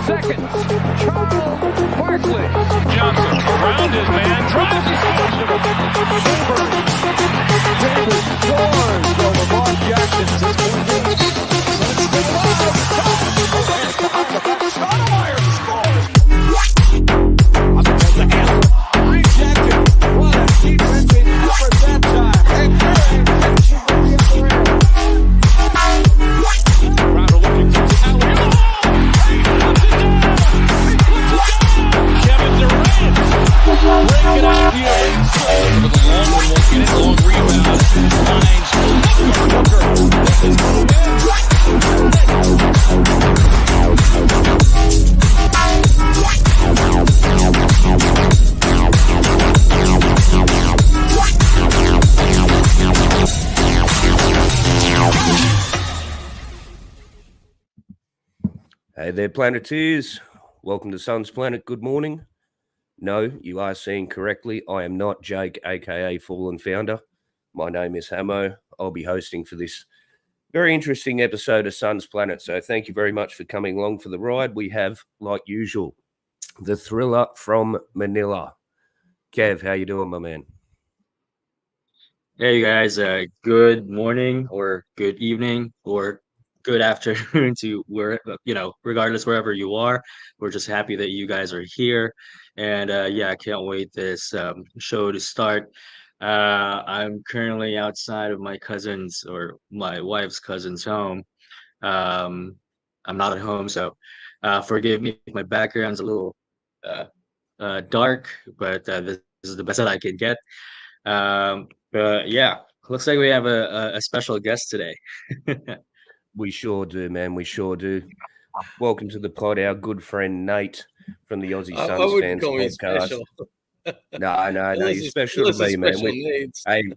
seconds. Charles Barkley. Johnson around his man, drives his Chambers scores over Mark Jackson. Stoudemire scores. What a defensive effort that time. And Crowder looking for the alley. He puts it down. Kevin Durant. Break it out here. With a long one, won't get it. Long rebound. Finds Booker. Hey there, Planeteers. Welcome to Sun's Planet. Good morning. No, you are seeing correctly. I am not Jake, aka Fallen Founder. My name is Hamo. I'll be hosting for this very interesting episode of Sun's Planet. So thank you very much for coming along for the ride. We have, like usual, the thriller from Manila. Kev, how you doing, my man? Hey guys, good morning or good evening or good afternoon to regardless wherever you are. We're just happy that you guys are here, and I can't wait this show to start. I'm currently outside of my cousin's or my wife's cousin's home. I'm not at home, so forgive me if my background's a little dark, but this is the best that I can get. But yeah, looks like we have a special guest today. We sure do, man. We sure do. Welcome to the pod, our good friend Nate from the Aussie Suns Fans Podcast. No, you're special to me, man.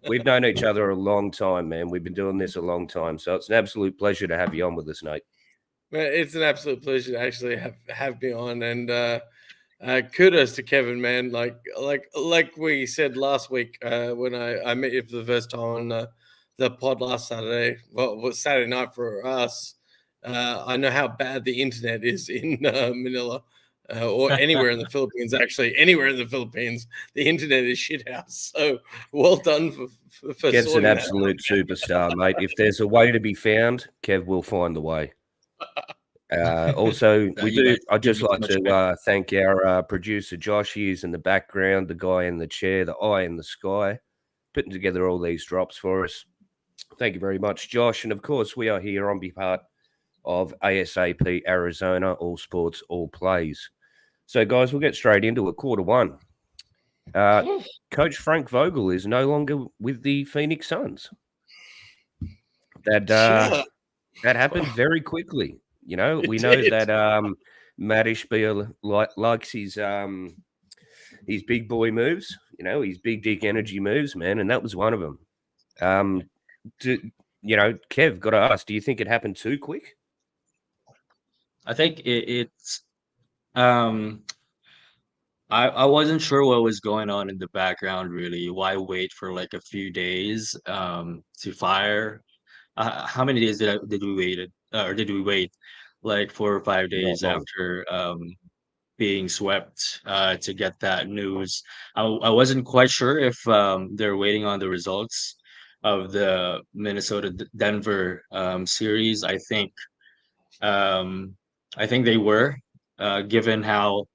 We've known each other a long time, man. We've been doing this a long time, so it's an absolute pleasure to have you on with us, Nate. Man, it's an absolute pleasure to actually have me on, and kudos to Kevin, man. Like we said last week when I met you for the first time on the pod last Saturday. Well, it was Saturday night for us. I know how bad the internet is in Manila or anywhere in the Philippines. Actually, anywhere in the Philippines, the internet is shithouse. So well done for Kev's an absolute superstar, mate. If there's a way to be found, Kev will find the way. Also, I'd just like to thank our producer Josh. He is in the background, the guy in the chair, the eye in the sky, putting together all these drops for us. Thank you very much, Josh. And of course, we are here on behalf of ASAP Arizona, all sports, all plays. So, guys, we'll get straight into it. Quarter one. Coach Frank Vogel is no longer with the Phoenix Suns. That happened very quickly. You know, we know that Matt Ishbia likes his big boy moves, you know, his big dick energy moves, man, and that was one of them. Kev, got to ask, do you think it happened too quick? I think it's I wasn't sure what was going on in the background, really. Why wait for like a few days to fire? How many days did we wait? Like 4 or 5 days after being swept to get that news. I wasn't quite sure if they're waiting on the results of the Minnesota-Denver series. I think they were, given how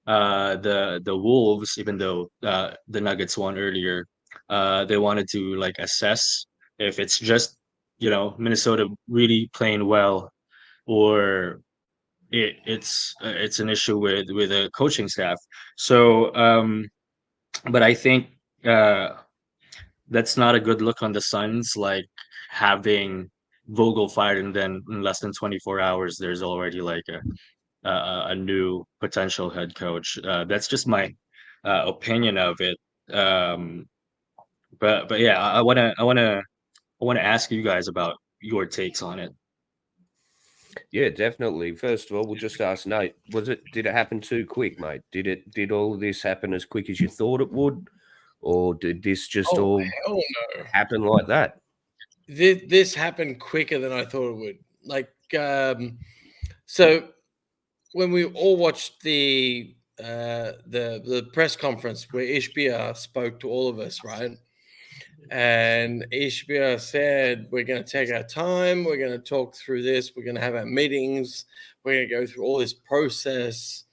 the Wolves, even though the Nuggets won earlier, they wanted to like assess if it's just Minnesota really playing well, or it's an issue with a coaching staff. So, but I think that's not a good look on the Suns, like having Vogel fired and then in less than 24 hours, there's already like a new potential head coach. That's just my opinion of it. But yeah, I wanna ask you guys about your takes on it. Yeah, definitely. First of all, we'll just ask Nate, did it happen too quick, mate? Did all of this happen as quick as you thought it would? Or did this just happen like that? This happened quicker than I thought it would. Like, so when we all watched the press conference where Ishbia spoke to all of us, right? And Ishbia said, "We're going to take our time. We're going to talk through this. We're going to have our meetings. We're going to go through all this process."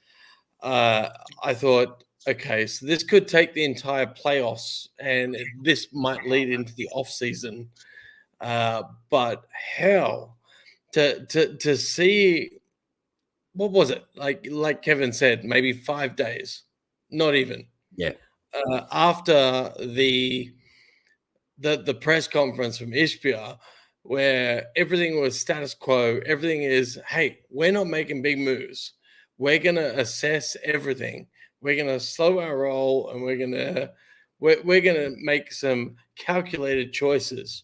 I thought, okay, so this could take the entire playoffs, and this might lead into the off season. But hell, to see, what was it, like Kevin said, maybe 5 days, not even. Yeah. After the press conference from Ishbia, where everything was status quo, everything is, hey, we're not making big moves. We're gonna assess everything. We're gonna slow our roll, and we're gonna make some calculated choices.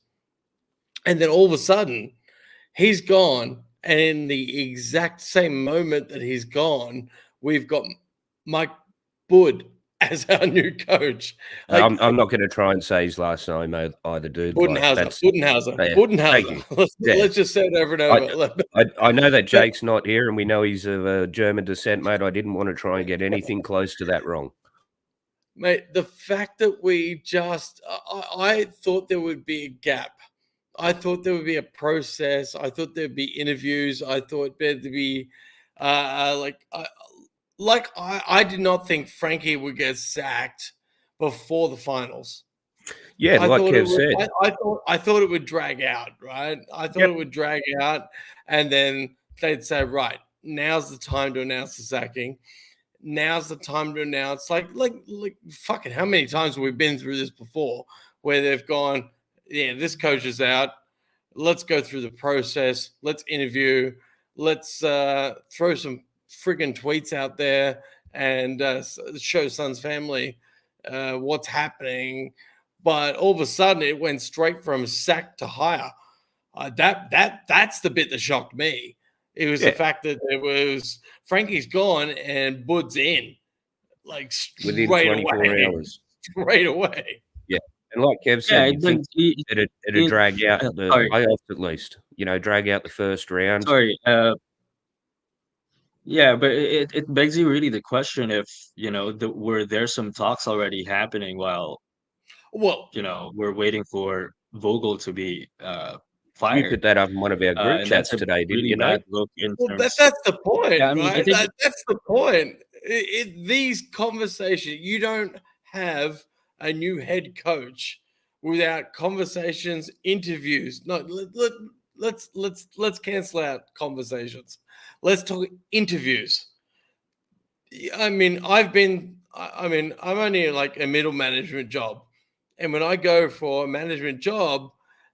And then all of a sudden, he's gone, and in the exact same moment that he's gone, we've got Mike Bud as our new coach. I'm not going to try and say his last name either, dude. Budenholzer. Let's just say it over and over. I know that Jake's not here, and we know he's of German descent, mate. I didn't want to try and get anything close to that wrong. Mate, the fact that I thought there would be a gap. I thought there would be a process. I thought there'd be interviews. I thought there'd be I did not think Frankie would get sacked before the finals. Yeah, like Kev said. I thought it would drag out, right? I thought it would drag out, and then they'd say, right, now's the time to announce the sacking. Now's the time to announce, like fucking, how many times have we been through this before where they've gone, yeah, this coach is out. Let's go through the process. Let's interview. Let's throw some friggin' tweets out there and show Sun's family what's happening. But all of a sudden, it went straight from sack to hire. That's the bit that shocked me. It was the fact that there was Frankie's gone and Bud's in, like within 24 hours, straight away. Yeah, and like Kev said, it'd drag out the playoffs at least. Drag out the first round. Sorry. Yeah, but it begs you really the question if were there some talks already happening while we're waiting for Vogel to be fired. You put that up in one of our group chats today, didn't you? Bad look in terms. That's the point, Yeah, I mean, right? That's the point. These conversations, you don't have a new head coach without conversations, interviews. No, let's cancel out conversations. Let's talk interviews. I mean, I'm only like a middle management job, and when I go for a management job,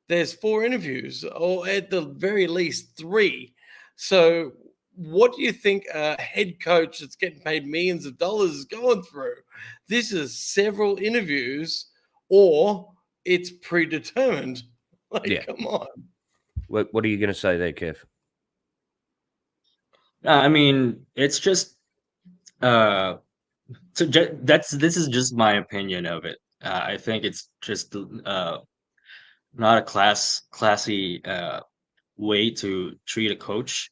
there's 4 interviews, or at the very least 3. So what do you think a head coach that's getting paid millions of dollars is going through? This is several interviews, or it's predetermined. Come on. What are you going to say there, Kev? I mean, it's just this is just my opinion of it. I think it's just not a classy way to treat a coach.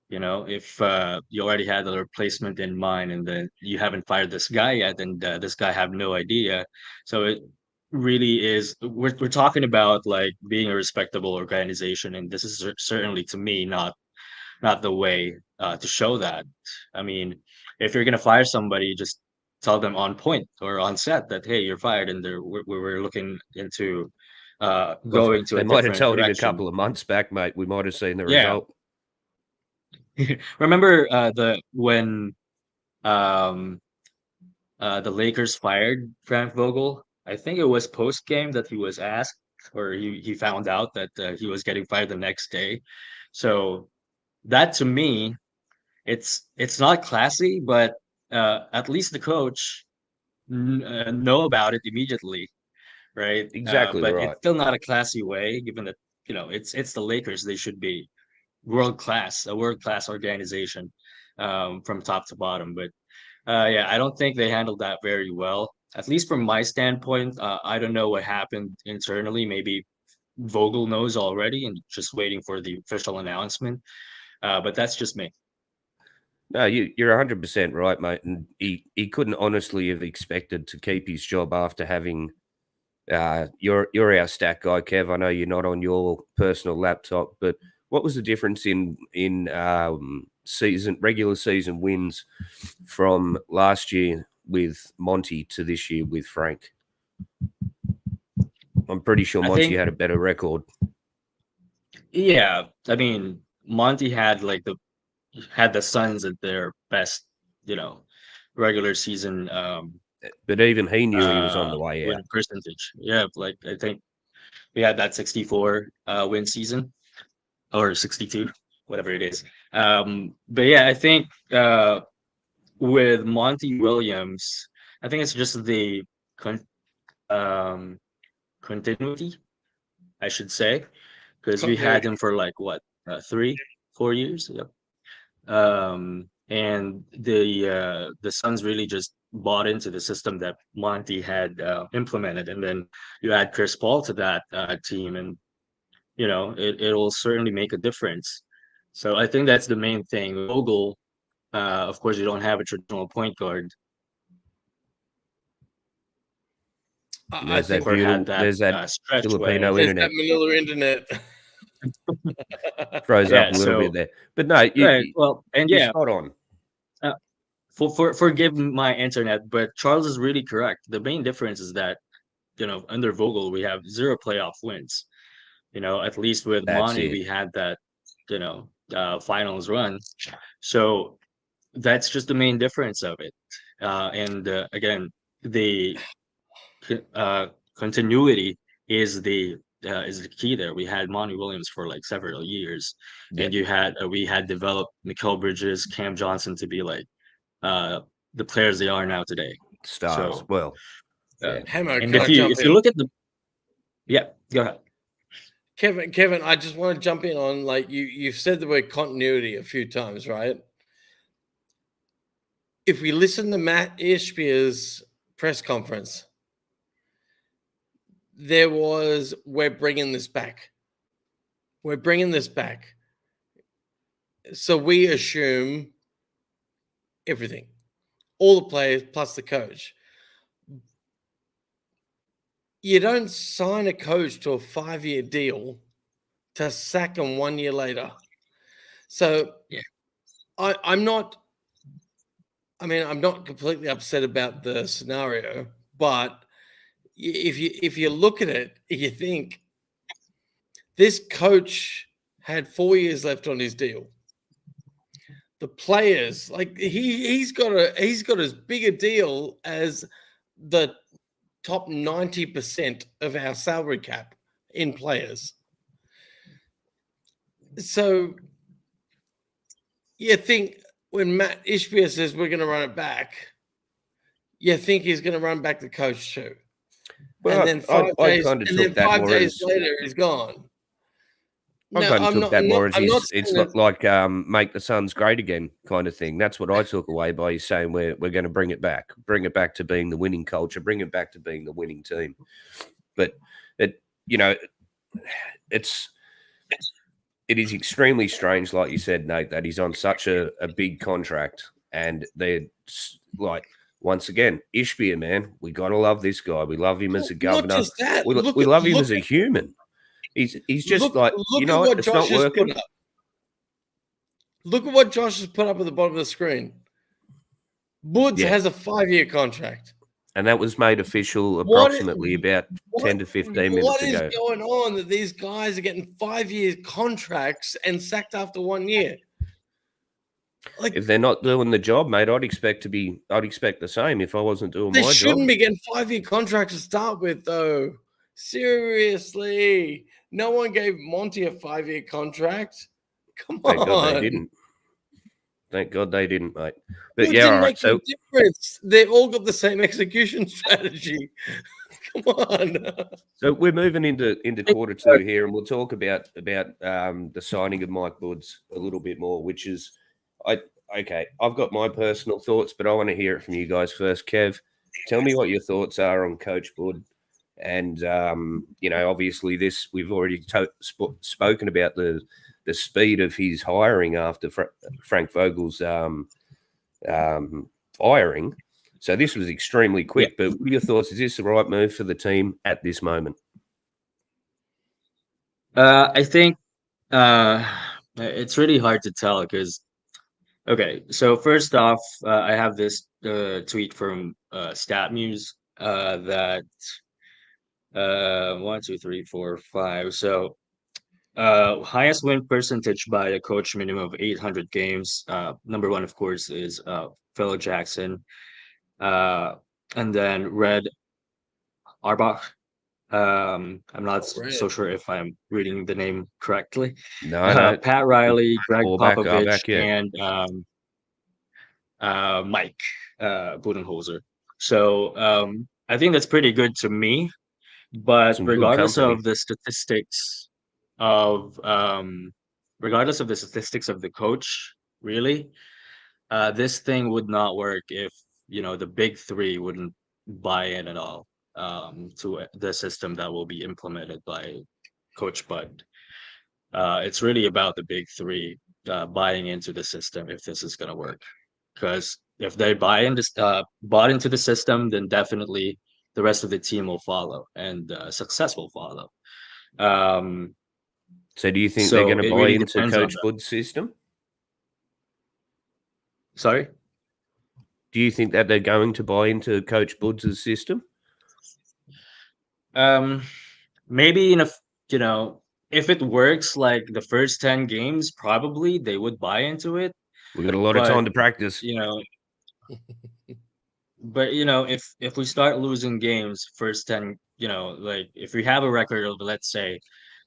If you already had a replacement in mind and then you haven't fired this guy yet, and this guy have no idea. So it really is, we're talking about like being a respectable organization, and this is certainly, to me, not the way to show that. I mean, if you're gonna fire somebody, just tell them on point or on set that, hey, you're fired, and we're looking into going to. They might have told him a direction. couple of months back, mate. We might have seen the result. Remember when the Lakers fired Frank Vogel? I think it was post game that he was asked, or he found out that he was getting fired the next day. So that, to me, it's not classy, but at least the coach know about it immediately, right? Exactly, but right. It's still not a classy way, given that it's the Lakers. They should be a world class organization from top to bottom. But yeah, I don't think they handled that very well. At least from my standpoint, I don't know what happened internally. Maybe Vogel knows already and just waiting for the official announcement. But that's just me. No, you're 100% right, mate. And he couldn't honestly have expected to keep his job after having. You're our stat guy, Kev. I know you're not on your personal laptop, but what was the difference in regular season wins from last year with Monty to this year with Frank? I'm pretty sure I Monty think, had a better record. yeah, I mean, Monty had the Suns at their best, regular season But even he knew he was on the way out. win percentage. Yeah, like I think we had that 64 win season or 62, whatever it is. But yeah, I think with Monty Williams, I think it's just the con- um, continuity, I should say, because we had Continuity. him for like what 3-4 years. Yep. And the Suns really just bought into the system that Monty had implemented, and then you add Chris Paul to that team, and it'll certainly make a difference. So I think that's the main thing. Vogel, of course, you don't have a traditional point guard. I think Or had that there's that stretch Filipino where, there's internet that Manila internet. froze yeah. up a little So bit there. But no, right, well, and you're yeah, spot on. forgive my internet, but Charles is really correct. The main difference is that under Vogel we have 0 playoff wins. At least with That's Monty it. we had that finals run. So that's just the main difference of it. And again, the continuity is the key there. We had Monty Williams for like several years, Yeah. and we had developed Mikal Bridges, Cam Johnson to be like the players they are now today. Stars. So, Well, yeah. Hammer, and can I jump if in? you look at go ahead. Kevin, I just want to jump in on like you've said the word continuity a few times, right? If we listen to Matt Ishbia's press conference, there was, we're bringing this back. We're bringing this back. So we assume everything, all the players plus the coach. You don't sign a coach to a 5-year deal to sack him 1 year later. So Yeah. I'm not completely upset about the scenario, but if you look at it, you think this coach had 4 years left on his deal. The players, like he's got as big a deal as the top 90% of our salary cap in players. So you think when Matt Ishbia says we're going to run it back, you think he's going to run back the coach too. Well, and then 5 days, kind of and took then that 5 more days as later, he's gone. I kind of took that more as I'm not it's saying like make the Suns great again kind of thing. That's what I took away by you saying we're going to bring it back to being the winning culture, bring it back to being the winning team. But it is extremely strange, like you said, Nate, that he's on such a big contract, and they're like, once again, Ishbia, man, we gotta love this guy. We love him as a governor. Not just that. We love him as a human. He's just look you know what? It's Josh not working. Put up. Look at what Josh has put up at the bottom of the screen. Woods has a 5-year contract. And that was made official approximately about 10 to 15 minutes ago. What is going on that these guys are getting 5-year contracts and sacked after 1 year? Like, if they're not doing the job, mate, I'd expect the same if I wasn't doing my job. They shouldn't be getting 5-year contracts to start with, though. Seriously. No one gave Monty a 5-year contract. Come on. Thank God they didn't. Thank God they didn't, mate. But It yeah, didn't all right. make So a difference. They all got the same execution strategy. Come on. So we're moving into quarter two here, and we'll talk about the signing of Mike Buds a little bit more, which is I've got my personal thoughts, but I want to hear it from you guys first. Kev, tell me what your thoughts are on Coach Bud. And obviously this we've already spoken about the the speed of his hiring after Frank Vogel's firing. So this was extremely quick. But what are your thoughts? Is this the right move for the team at this moment? I think it's really hard to tell because, okay, so first off, I have this tweet from StatMuse that 1, 2, 3, 4, 5. So highest win percentage by a coach, minimum of 800 games. Number one, of course, is Phil Jackson. And then Red Arbach. I'm not so sure if I'm reading the name correctly. No. Pat Riley, Greg Popovich, yeah. and Mike Budenholzer. So I think that's pretty good to me. But regardless of the statistics of the coach, really, this thing would not work if the big three wouldn't buy in at all to the system that will be implemented by Coach Bud. It's really about the big three buying into the system if this is going to work. Because if they bought into the system, then definitely the rest of the team will follow and success will follow. So do you think they're going to buy really into Coach Bud's system? Sorry? Do you think that they're going to buy into Coach Bud's system? Maybe if it works like the first 10 games, probably they would buy into it. We've got a lot of time to practice. But if we start losing games first 10, like if we have a record of, let's say,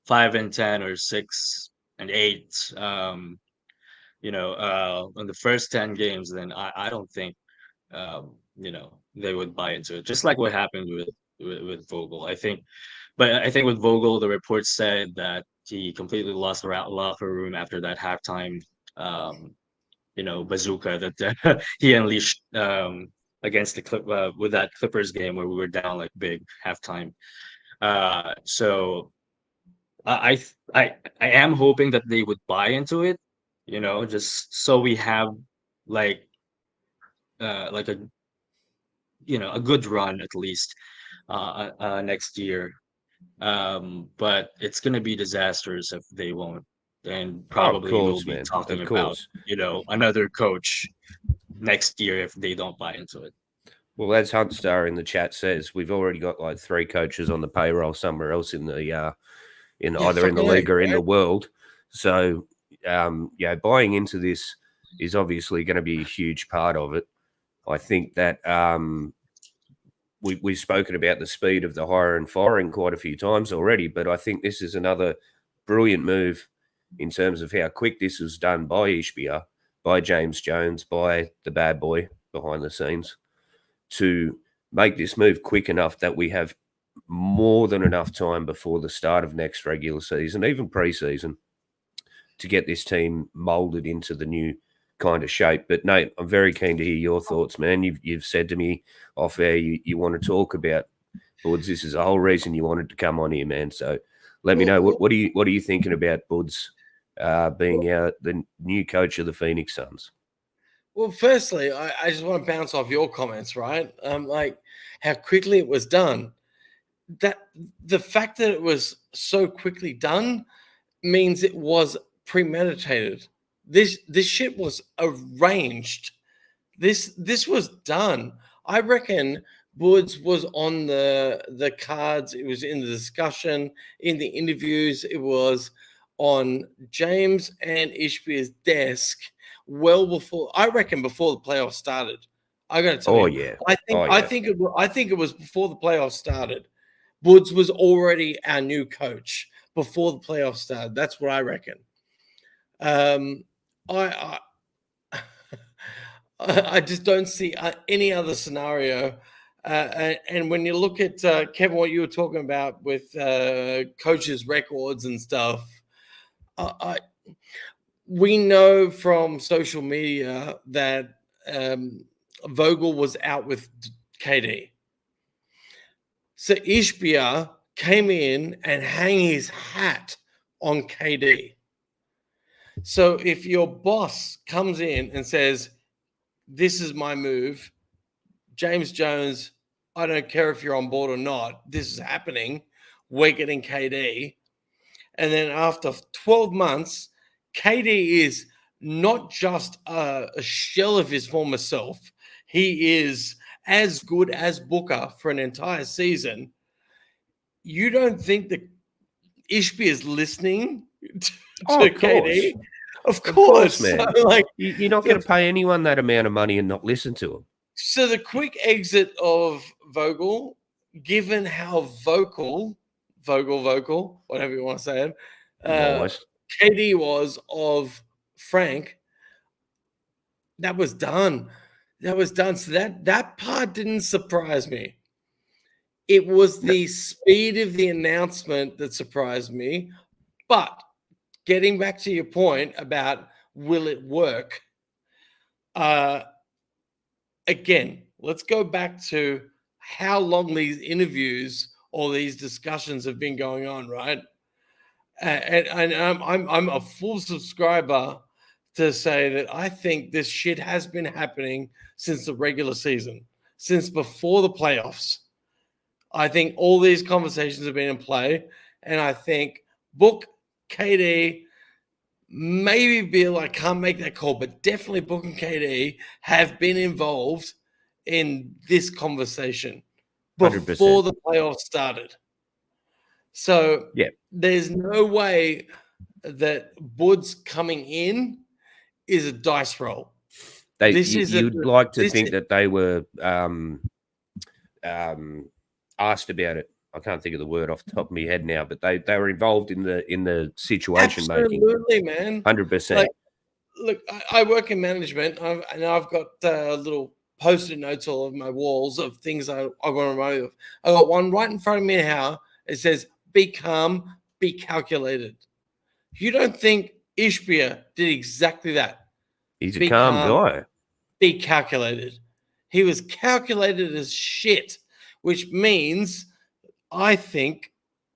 5-10 or 6-8, in the first 10 games, then I don't think they would buy into it. Just like what happened with Vogel. I think with Vogel, the report said that he completely lost the locker room after that halftime bazooka that he unleashed against the with that Clippers game where we were down like big halftime. So I am hoping that they would buy into it, just so we have like a good run at least next year. But it's gonna be disastrous if they won't. And probably we'll be talking about another coach next year if they don't buy into it. Well, as Huntstar in the chat says, we've already got like 3 coaches on the payroll somewhere else in the either in the league or in the world. So buying into this is obviously going to be a huge part of it. I think that we've spoken about the speed of the hire and firing quite a few times already, but I think this is another brilliant move in terms of how quick this was done by Ishbia, by James Jones, by the bad boy behind the scenes, to make this move quick enough that we have more than enough time before the start of next regular season, even preseason, to get this team molded into the new kind of shape. But Nate, I'm very keen to hear your thoughts, man. You've said to me off air you want to talk about Buds. This is the whole reason you wanted to come on here, man. So let me know what are you thinking about Buds being the new coach of the Phoenix Suns? Well, firstly, I just want to bounce off your comments, right? Like how quickly it was done. That the fact that it was so quickly done means it was premeditated. This shit was arranged. This was done. I reckon Woods was on the cards. It was in the discussion, in the interviews. It was on James and Ishbia's desk well before, I reckon, before the playoffs started. I got to tell you. Yeah. I think it was before the playoffs started. Woods was already our new coach before the playoffs started. That's what I reckon. I just don't see any other scenario. And when you look at Kevin, what you were talking about with coaches' records and stuff, we know from social media that Vogel was out with KD. So Ishbia came in and hang his hat on KD. So if your boss comes in and says, this is my move, James Jones, I don't care if you're on board or not, this is happening, we're getting KD. And then after 12 months, KD is not just a shell of his former self. He is as good as Booker for an entire season. You don't think that Ishbia is listening to Of course. KD? Of Of course, course, man. So, like, You're not going to pay anyone that amount of money and not listen to them. so the quick exit of Vogel, given how vocal, whatever you want to say it, Nice. KD was of Frank, that was done. That was done. So that part didn't surprise me. It was the speed of the announcement that surprised me. But getting back to your point about will it work? Again, let's go back to how long these interviews or these discussions have been going on, right? And I'm a full subscriber to say that I think this shit has been happening since the regular season, since before the playoffs. I think all these conversations have been in play, and I think Book, KD, maybe Bill, I can't make that call, but definitely Book and KD have been involved in this conversation before 100%. the playoffs started. So Yeah. there's no way that Bud's coming in is a dice roll. You'd like to think that they were asked about it. I can't think of the word off the top of my head now, but they were involved in the situation making. Absolutely, man. 100%. Look, I work in management, and I've got little post-it notes all over my walls of things I want to remind of. I got one right in front of me now. It says, "Be calm, be calculated." You don't think Ishbia did exactly that? He's a calm guy. Be calculated. He was calculated as shit, which means I think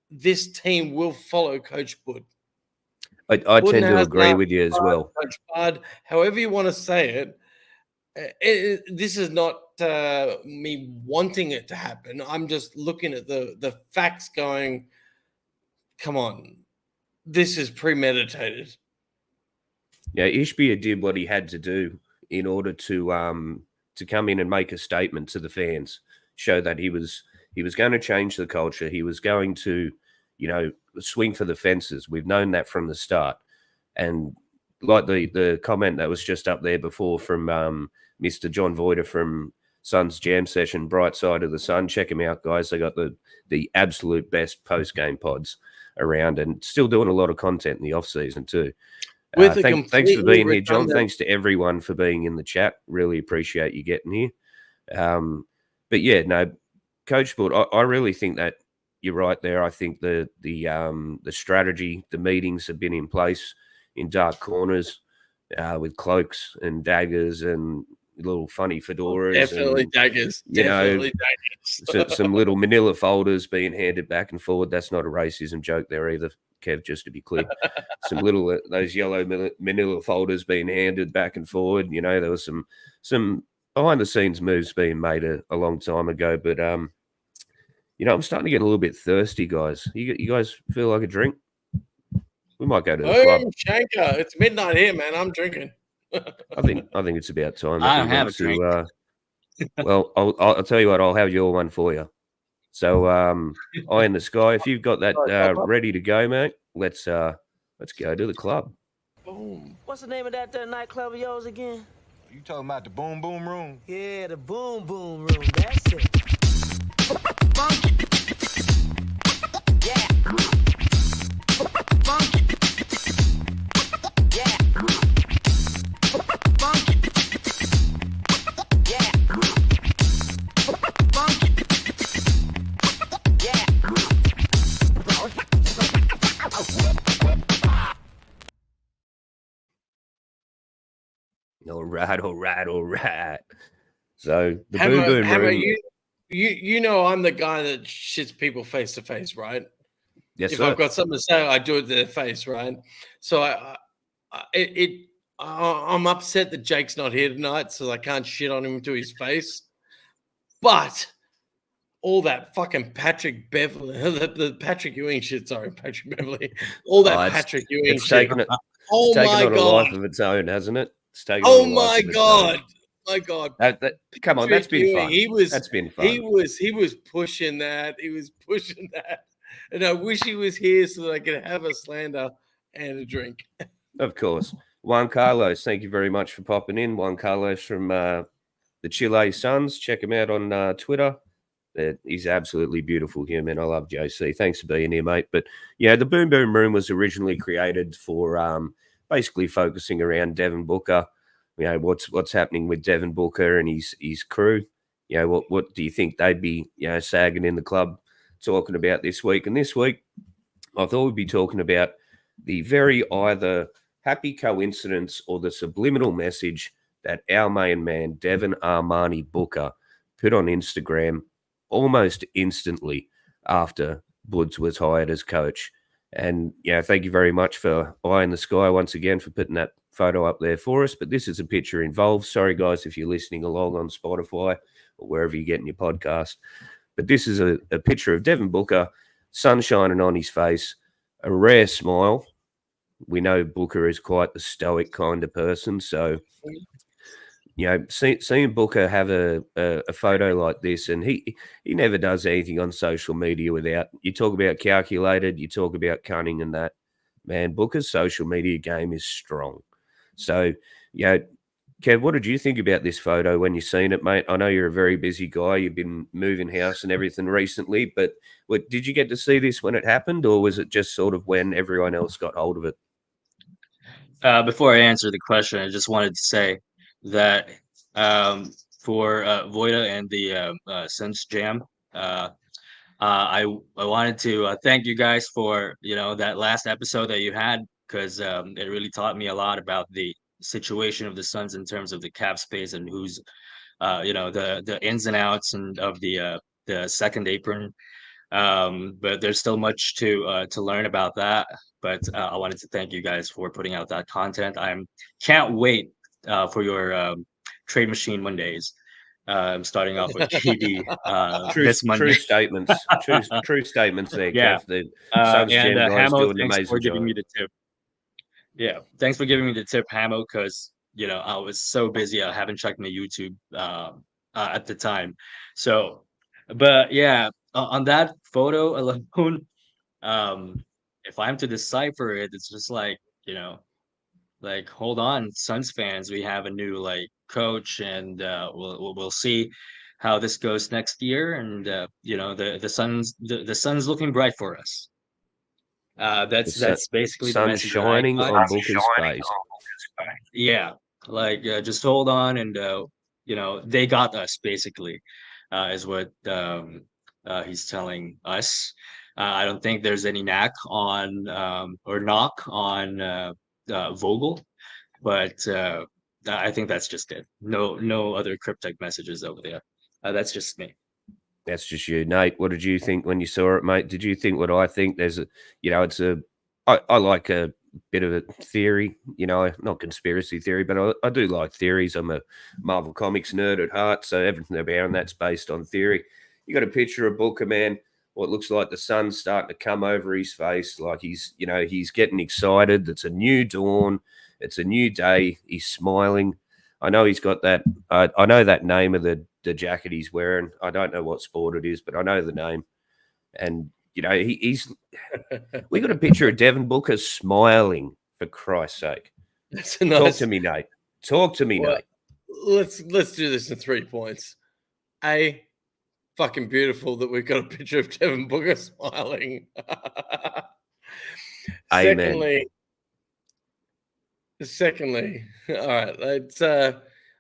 this team will follow Coach Bud. I tend to agree with you as well. Coach Bud, however you want to say it, this is not me wanting it to happen. I'm just looking at the facts going, come on, this is premeditated. Yeah, Ishbia did what he had to do in order to come in and make a statement to the fans, show that he was going to change the culture. He was going to, swing for the fences. We've known that from the start. And like the comment that was just up there before from Mr. John Voider from Suns Jam Session, Bright Side of the Sun. Check him out, guys. They got the absolute best post-game pods around and still doing a lot of content in the off-season too. Thanks for being here, John. Thanks to everyone for being in the chat. Really appreciate you getting here. But yeah, no, Coach Bud, I really think that you're right there. I think the strategy, the meetings have been in place in dark corners with cloaks and daggers and little funny fedoras. Definitely daggers. Definitely daggers. Some little manila folders being handed back and forward. That's not a racism joke there either, Kev, just to be clear. Some little those yellow manila folders being handed back and forward. There was some behind the scenes moves being made a long time ago. But I'm starting to get a little bit thirsty, guys. You guys feel like a drink? We might go to the club. Shanker, it's midnight here, man. I'm drinking. I think it's about time. I don't have a drink. Well, I'll tell you what. I'll have your one for you. So, Eye in the Sky. If you've got that ready to go, mate, let's go to the club. Boom. What's the name of that nightclub of yours again? You talking about the Boom Boom Room? Yeah, the Boom Boom Room. That's it. Funky. Yeah. Funky. Yeah. Funky. Yeah. Funky. Yeah. All right. So the Hammer, Boom Boom Room. You know I'm the guy that shits people face to face, right? Yes, if sir. I've got something to say, I do it to their face, right? So I'm upset that Jake's not here tonight, so I can't shit on him to his face. But all that fucking Patrick Beverly, the Patrick Ewing shit. Sorry, Patrick Beverly. All that Patrick Ewing it's shit. taken Oh my on a god! life of its own, hasn't it? It's taken Oh on a life my of its own. god! My god! Come on, that's been fun. That's been fun. He was pushing that. He was pushing that, and I wish he was here so that I could have a slander and a drink. Of course. Juan Carlos, thank you very much for popping in. Juan Carlos from the Chile Suns. Check him out on Twitter. He's absolutely beautiful human. I love JC. Thanks for being here, mate. But yeah, the Boom Boom Room was originally created for basically focusing around Devin Booker. You know, what's happening with Devin Booker and his crew. You know, what do you think they'd be, sagging in the club talking about this week? And this week, I thought we'd be talking about the very either happy coincidence or the subliminal message that our main man, Devin Armani Booker, put on Instagram almost instantly after Buds was hired as coach. And, thank you very much for Eye in the Sky once again for putting that photo up there for us. But this is a picture involved. Sorry, guys, if you're listening along on Spotify or wherever you're getting your podcast. But this is a picture of Devin Booker, sun shining on his face, a rare smile. We know Booker is quite the stoic kind of person. So, seeing Booker have a photo like this, and he never does anything on social media without, you talk about calculated, you talk about cunning and that. Man, Booker's social media game is strong. So, Kev, what did you think about this photo when you seen it, mate? I know you're a very busy guy. You've been moving house and everything recently, but did you get to see this when it happened, or was it just sort of when everyone else got hold of it? Before I answer the question, I just wanted to say that for Voida and the Suns Jam, I wanted to thank you guys for that last episode that you had, because it really taught me a lot about the situation of the Suns in terms of the cap space and who's the ins and outs and of the second apron. But there's still much to learn about that. But I wanted to thank you guys for putting out that content. Can't wait for your Trade Machine Mondays. I'm starting off with GD this Monday. True statements. True statements there, Yeah. Kev. The Suns Jam guys do an thanks for amazing giving job. me the tip. Yeah, thanks for giving me the tip, Hamo, because I was so busy. I haven't checked my YouTube at the time. So, but yeah, on that photo alone, if I'm to decipher it, it's just like, hold on, Suns fans, we have a new coach, and we'll see how this goes next year, and the Suns looking bright for us. That's basically the Sun message that I shining got. on Booker's face. Yeah, just hold on, and they got us basically, is what he's telling us. I don't think there's any knock on Vogel, but I think that's just it. No other cryptic messages over there. That's just me. That's just you, Nate. What did you think when you saw it, mate? Did you think what I think? I like a bit of a theory, not conspiracy theory, but I do like theories. I'm a Marvel Comics nerd at heart, so everything about that's based on theory. You got a picture of Booker, man, what looks like the sun's starting to come over his face, like he's getting excited. It's a new dawn. It's a new day. He's smiling. I know he's got that. I know that name of the jacket he's wearing. I don't know what sport it is, but I know the name. And he's. We got a picture of Devin Booker smiling, for Christ's sake. That's a nice. Talk to me, Nate. Talk to me, Nate. Let's do this in 3 points. A, fucking beautiful that we've got a picture of Devin Booker smiling. Amen. Secondly, all right, let's.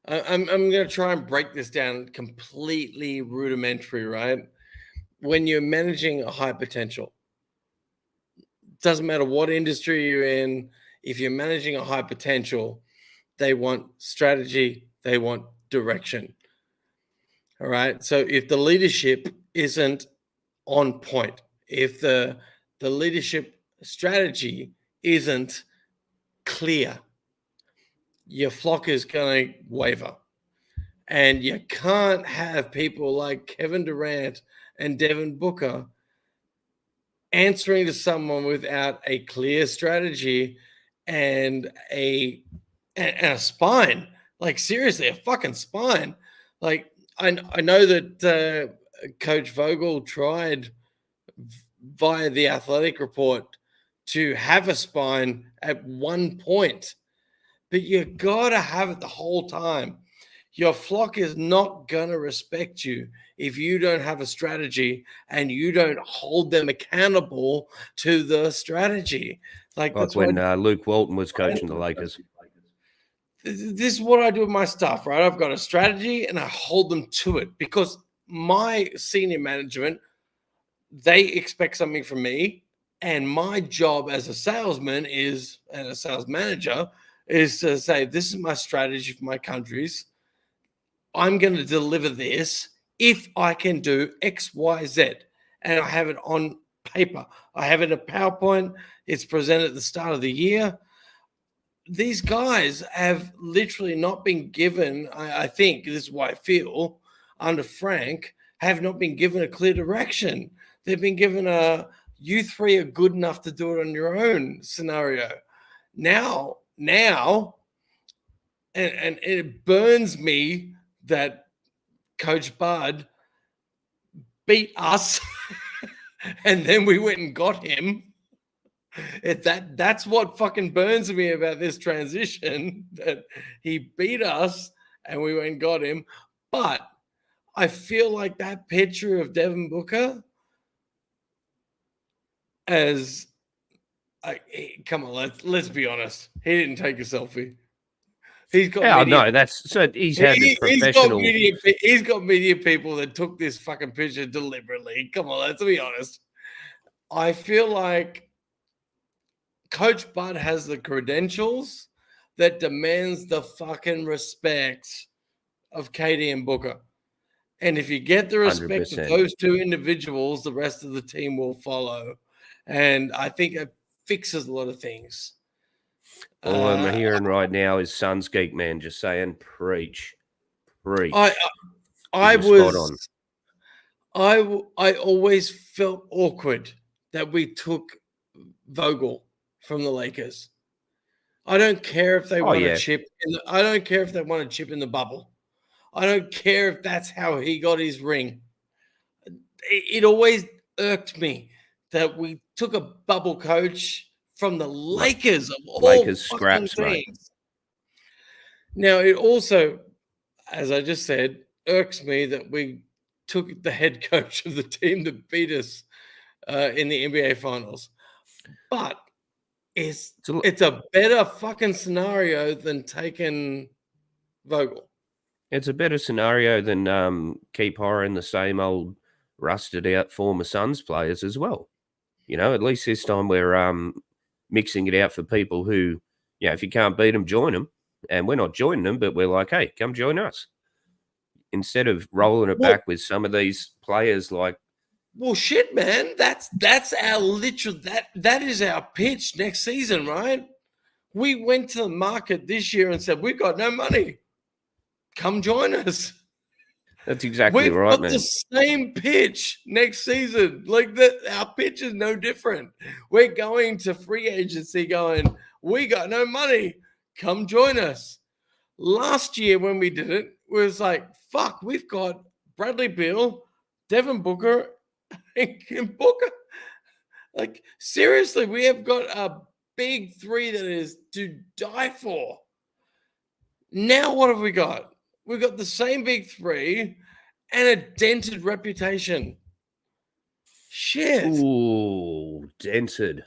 I'm going to try and break this down completely rudimentary, right? When you're managing a high potential, doesn't matter what industry you're in. If you're managing a high potential, they want strategy, they want direction. All right. So if the leadership isn't on point, if the leadership strategy isn't clear, your flock is going to waver. And you can't have people like Kevin Durant and Devin Booker answering to someone without a clear strategy and a spine. Like, seriously, a fucking spine. Like, I know that Coach Vogel tried via the athletic report to have a spine at one point, but you gotta have it the whole time. Your flock is not gonna respect you if you don't have a strategy and you don't hold them accountable to the strategy. Like that's when what Luke Walton was coaching the Lakers. this is what I do with my stuff, right? I've got a strategy and I hold them to it because my senior management, they expect something from me. And my job as a salesman and a sales manager is to say, this is my strategy for my countries. I'm going to deliver this if I can do X, Y, Z. And I have it on paper. I have it in a PowerPoint. It's presented at the start of the year. These guys have literally not been given, I think this is why I feel, under Frank, have not been given a clear direction. They've been given a, you three are good enough to do it on your own scenario. Now, and it burns me that Coach Bud beat us and then we went and got him. That's what fucking burns me about this transition, that he beat us and we went and got him. But I feel like that picture of Devin Booker as come on, let's be honest. He didn't take a selfie. He's got he's had the professional. He's got media people that took this fucking picture deliberately. Come on, let's be honest. I feel like Coach Bud has the credentials that demands the fucking respect of Katie and Booker. And if you get the respect 100%. of those two individuals, the rest of the team will follow. And I think it fixes a lot of things. All I'm hearing right now is Suns Geek Man just saying, preach. I always felt awkward that we took Vogel from the Lakers. I don't care if they want a chip. I don't care if they want a chip in the bubble. I don't care if that's how he got his ring. It always irked me that we took a bubble coach from the Lakers of all Lakers scraps, teams. mate. Now, it also, as I just said, irks me that we took the head coach of the team that beat us in the NBA Finals. But it's a better fucking scenario than taking Vogel. It's a better scenario than keep hiring the same old rusted out former Suns players as well. You know, at least this time we're mixing it out for people who, if you can't beat them, join them. And we're not joining them, but we're like, hey, come join us. Instead of rolling it back with some of these players like. Well, shit, man. That's our literal, that is our pitch next season, right? We went to the market this year and said, we've got no money. Come join us. That's exactly right, man. We've got the same pitch next season. Like that, our pitch is no different. We're going to free agency going, we got no money. Come join us. Last year when we did it, it was like, fuck, we've got Bradley Beal, Devin Booker, and Booker. Like, seriously, we have got a big three that is to die for. Now what have we got? We've got the same big three and a dented reputation. Shit. Ooh, dented.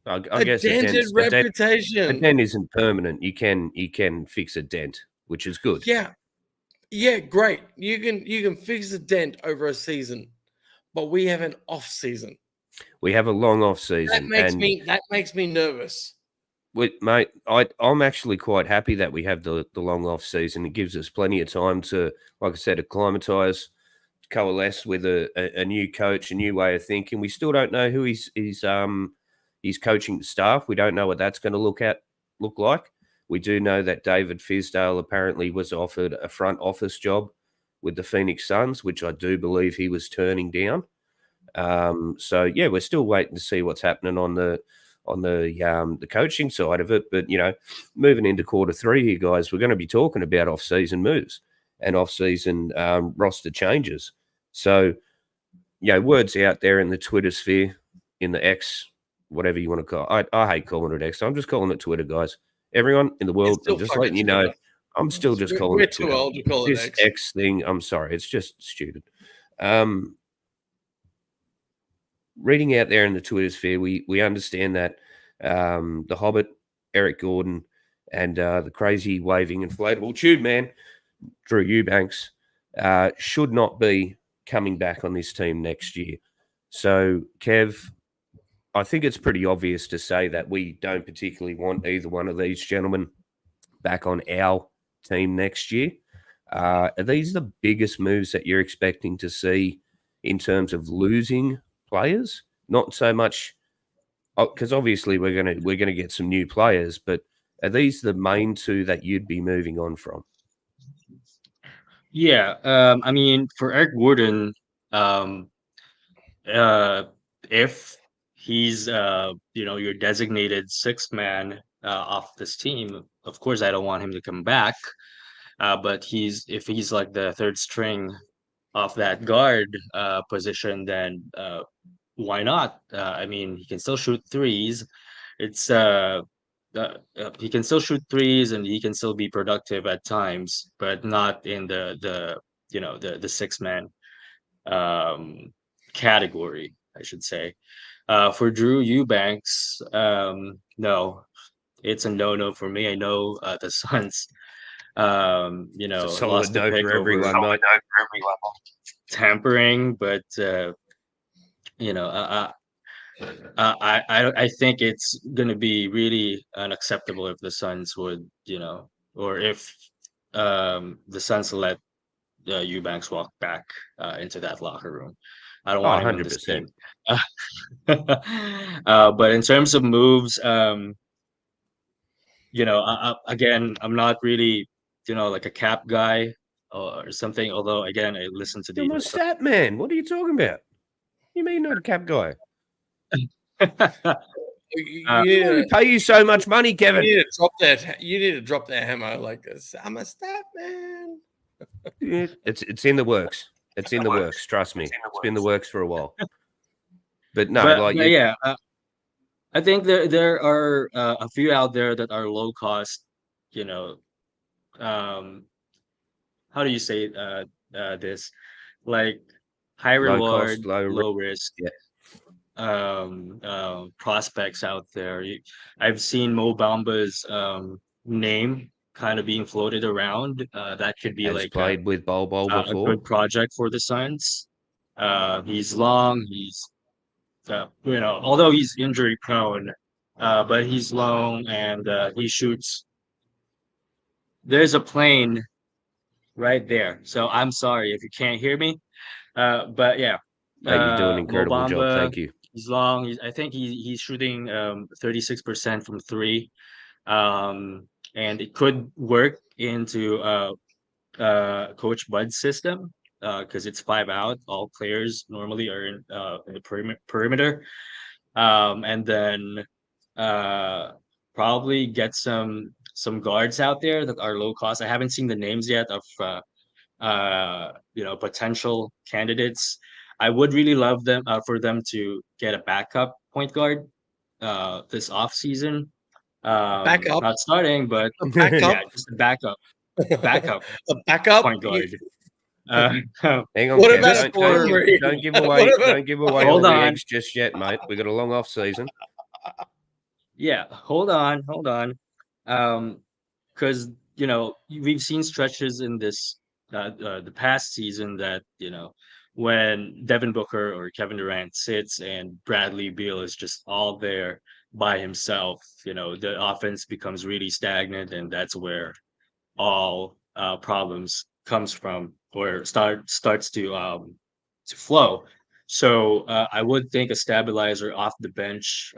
I guess dented reputation. A dent isn't permanent. You can fix a dent, which is good. Yeah, great. You can fix a dent over a season, but we have an off season. We have a long off season. That makes me nervous. Mate, I'm actually quite happy that we have the long off season. It gives us plenty of time to, like I said, acclimatise, coalesce with a new coach, a new way of thinking. We still don't know who he's coaching the staff. We don't know what that's going to look at look like. We do know that David Fisdale apparently was offered a front office job with the Phoenix Suns, which I do believe he was turning down. So yeah, we're still waiting to see what's happening on the coaching side of it. But moving into quarter three here, guys, we're going to be talking about off-season moves and off-season roster changes. So words out there in the Twitter sphere, in the X, whatever you want to call it. I hate calling it X. I'm just calling it Twitter, guys. Everyone in the world, I'm just letting you know, I'm still just calling We're it too Twitter. old to call it This X. X thing, I'm sorry, it's just stupid. Reading out there in the Twitter sphere, we understand that the Hobbit, Eric Gordon, and the crazy waving inflatable tube man, Drew Eubanks, should not be coming back on this team next year. So, Kev, I think it's pretty obvious to say that we don't particularly want either one of these gentlemen back on our team next year. Are these the biggest moves that you're expecting to see in terms of losing players? Not so much because obviously we're gonna get some new players, but are these the main two that you'd be moving on from? Yeah, I mean, for Eric Gordon, um, if he's your designated sixth man off this team, of course I don't want him to come back. But if he's like the third string off that guard position, then why not? I mean, he can still shoot threes. It's he can still shoot threes and he can still be productive at times, but not in the six man um, category, I should say. For Drew Eubanks, no, it's a no for me. I know the Suns, It's a lost solid the no pick for over everyone, mate. tampering, but you know, I think it's gonna be really unacceptable if the Suns would, or if the Suns let Eubanks walk back into that locker room. I don't Oh, want him on this 100%. team. But in terms of moves, again, I'm not really, like a cap guy or something. Although, again, I listen to You're my stat man. What are you talking about? You mean not a cap guy? You need We to, pay you so much money, you Kevin. need to drop that. You need to drop that hammer like this. I'm a stat man. Yeah, it's in the works. It's in the works. Trust me. It's been in the works for a while. But no, but, like but yeah, I think there are a few out there that are low cost. You know, um, how do you say this? Like high low reward, cost, low risk. low risk Yeah. prospects out there. I've seen Mo Bamba's name kind of being floated around. That could be Has like a, played with Bol a before. good project for the Suns. He's long. He's although he's injury prone, but he's long and he shoots. There's a plane right there. So I'm sorry if you can't hear me. But yeah, Mate, you do an Mo incredible job. Bamba, Thank you. he's long. I think he's shooting 36% from three, and it could work into Coach Bud's system because it's 5 out. All players normally are in the perimeter, and then probably get some guards out there that are low cost. I haven't seen the names yet of potential candidates. I would really love them for them to get a backup point guard this off season. Backup, Not starting, but a backup, yeah, just a backup a backup. point guard. Hang on, What Kev. about Don't give away. What about- Don't give away all Hold the on. eggs just yet, mate. We got a long off season. Yeah, hold on. Because we've seen stretches in this the past season that when Devin Booker or Kevin Durant sits and Bradley Beal is just all there by himself, the offense becomes really stagnant, and that's where all problems comes from or starts to flow. So I would think a stabilizer off the bench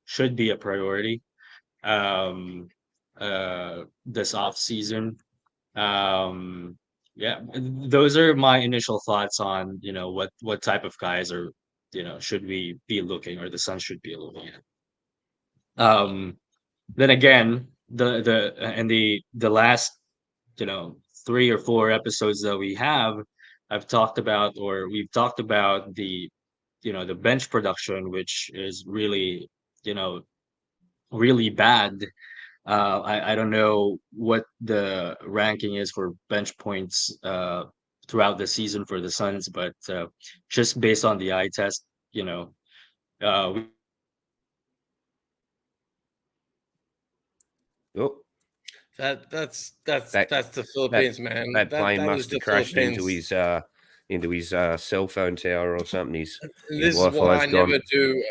should be a priority. this off season. Yeah, those are my initial thoughts on what type of guys are should we be looking or the Suns should be looking at. Then again, the last 3 or 4 episodes that we've talked about the bench production, which is really really bad. I don't know what the ranking is for bench points throughout the season for the Suns, but just based on the eye test, we Oh, That's that the Philippines, man. that plane That must is the have crashed into Philippines. his cell phone tower or something. His This is why Wi-Fi's I gone. never do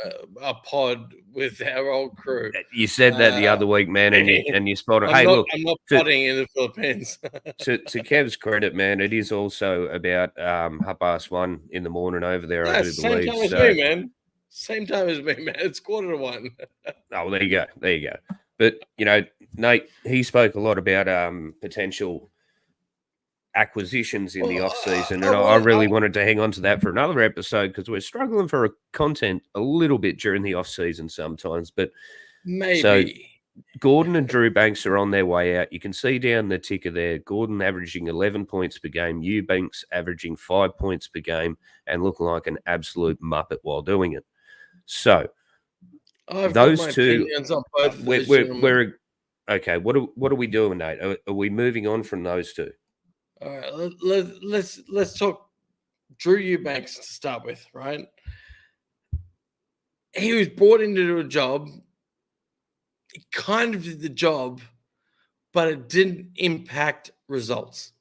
a pod with our old crew. You said that the Uh, other week, man, and you spotted. Hey, look, I'm not to, podding in the Philippines. to Kev's credit, man, it is also about 1:30 in the morning over there. I Yeah, do same believe. time as So, me, man. Same time as me, man. It's 1:45. oh, there you go, there you go. But Nate, he spoke a lot about potential acquisitions in the Well, off season, I and I want, really wanted to hang on to that for another episode because we're struggling for content a little bit during the off season sometimes. But maybe. Gordon and Drew Banks are on their way out. You can see down the ticker there, Gordon averaging 11 points per game, Eubanks averaging 5 points per game, and looking like an absolute muppet while doing it. So I've those got my two, opinions on both of those we're gentlemen. okay. What are we doing, Nate? Are we moving on from those two? All right, let's talk Drew Eubanks to start with, right? He was brought in to do a job. He kind of did the job, but it didn't impact results.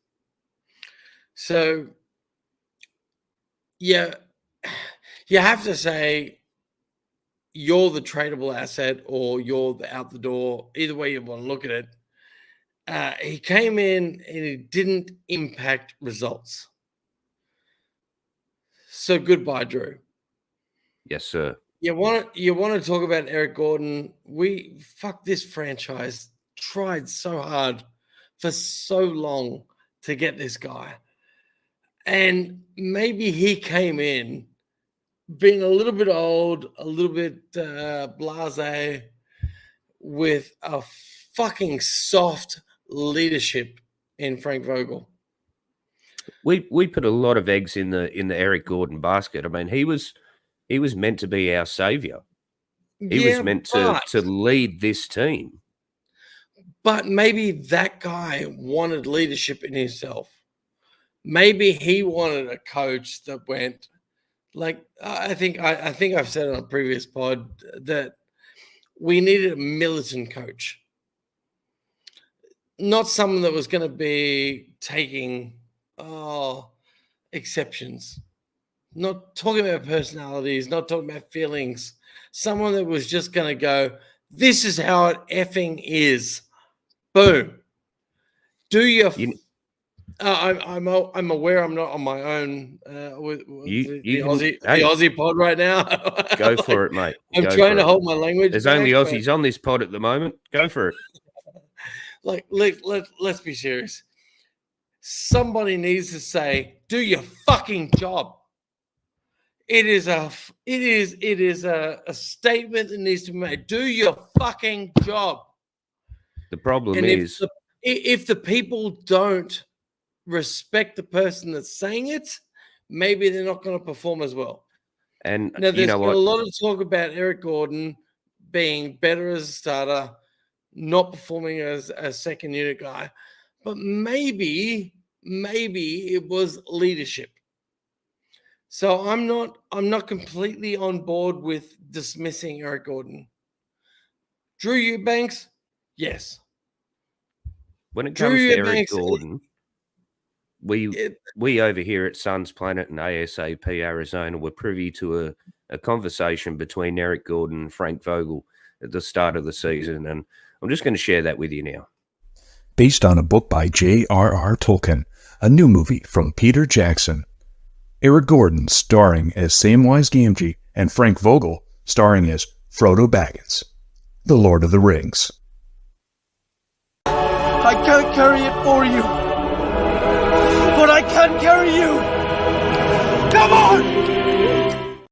So, yeah, you have to say you're the tradable asset or you're the out the door. Either way you want to look at it. He came in and he didn't impact results. So goodbye, Drew. Yes, sir. You want to talk about Eric Gordon? This franchise tried so hard for so long to get this guy, and maybe he came in being a little bit old, a little bit blasé, with a fucking soft leadership in Frank Vogel. We put a lot of eggs in the Eric Gordon basket. I mean, he was meant to be our savior. He was meant to lead this team. But maybe that guy wanted leadership in himself. Maybe he wanted a coach that went like I think I've said on a previous pod that we needed a militant coach. Not someone that was going to be taking exceptions. Not talking about personalities, not talking about feelings. Someone that was just going to go, this is how it effing is. Boom. Do your. I'm aware I'm not on my own with the Aussie pod right now. Go for it, mate. I'm trying to hold my language. There's only Aussies on this pod at the moment. Go for it. Let's be serious. Somebody needs to say, do your fucking job. It is a statement that needs to be made. Do your fucking job. The problem is if the people don't respect the person that's saying it, maybe they're not going to perform as well. And now there's been a lot of talk about Eric Gordon being better as a starter, not performing as a second unit guy, but maybe it was leadership. So I'm not completely on board with dismissing Eric Gordon. Drew Eubanks, yes. When it comes to Eric Gordon, we over here at Suns Planet and ASAP Arizona were privy to a conversation between Eric Gordon and Frank Vogel at the start of the season, and I'm just going to share that with you now. Based on a book by J.R.R. Tolkien, a new movie from Peter Jackson. Eric Gordon starring as Samwise Gamgee and Frank Vogel starring as Frodo Baggins, the Lord of the Rings. I can't carry it for you, but I can carry you. Come on!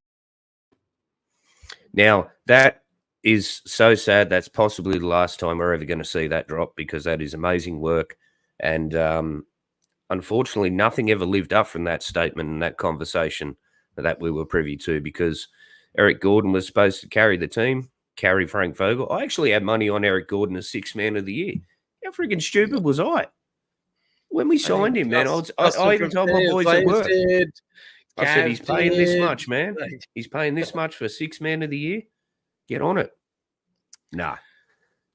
Now, that is so sad. That's possibly the last time we're ever going to see that drop, because that is amazing work. And unfortunately, nothing ever lived up from that statement and that conversation that we were privy to, because Eric Gordon was supposed to carry the team, carry Frank Vogel. I actually had money on Eric Gordon as sixth man of the year. How freaking stupid was I? When we signed him, man, I even told my boys at work. I said, he's paying this much, man. He's paying this much for sixth man of the year. Get on it. Nah.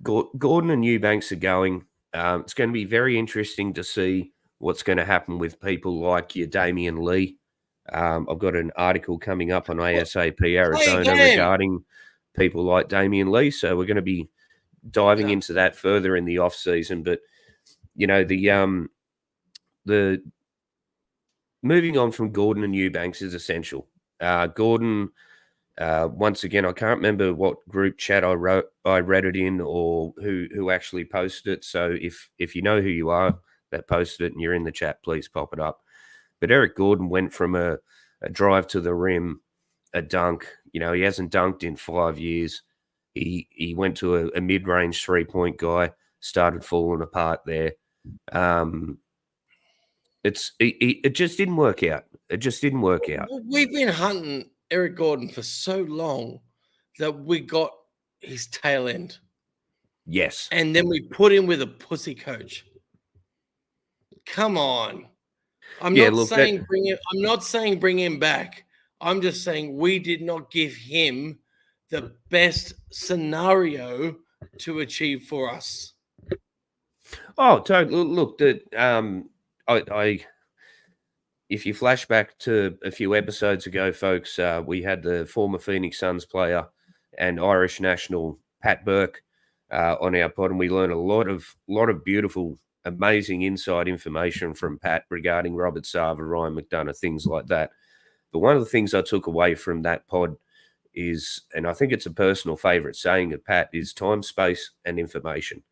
Gordon and Eubanks are going. It's going to be very interesting to see what's going to happen with people like your Damian Lee. I've got an article coming up on ASAP Arizona regarding people like Damian Lee. So we're going to be diving into that further in the off season. But, you know, the moving on from Gordon and Eubanks is essential. Gordon, once again, I can't remember what group chat I read it in, or who actually posted it. So if you know who you are that posted it and you're in the chat, please pop it up. But Eric Gordon went from a drive to the rim, a dunk. You know, he hasn't dunked in 5 years. He went to a mid-range three-point guy, started falling apart there. It just didn't work out. It just didn't work out. We've been hunting Eric Gordon for so long that we got his tail end. Yes. And then we put him with a pussy coach. Come on. I'm not saying bring him back. I'm just saying we did not give him the best scenario to achieve for us. Oh, totally. Look, if you flash back to a few episodes ago, folks, we had the former Phoenix Suns player and Irish national Pat Burke on our pod, and we learned a lot of beautiful, amazing inside information from Pat regarding Robert Sava, Ryan McDonough, things like that. But one of the things I took away from that pod is, and I think it's a personal favorite saying of Pat, is time, space, and information.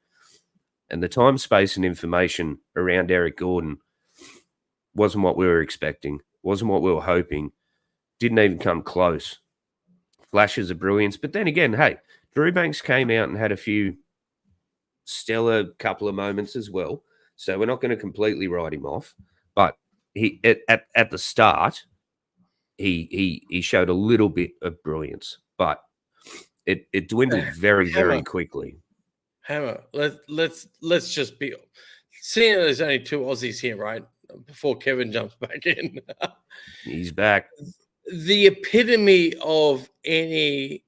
And the time, space, and information around Eric Gordon wasn't what we were expecting, wasn't what we were hoping, didn't even come close. Flashes of brilliance. But then again, hey, Drew Banks came out and had a few stellar couple of moments as well. So we're not going to completely write him off. But he at the start, he showed a little bit of brilliance. But it dwindled very, very quickly. Hammer, let's just be seeing there's only two Aussies here, right? Before Kevin jumps back in. He's back. The epitome of any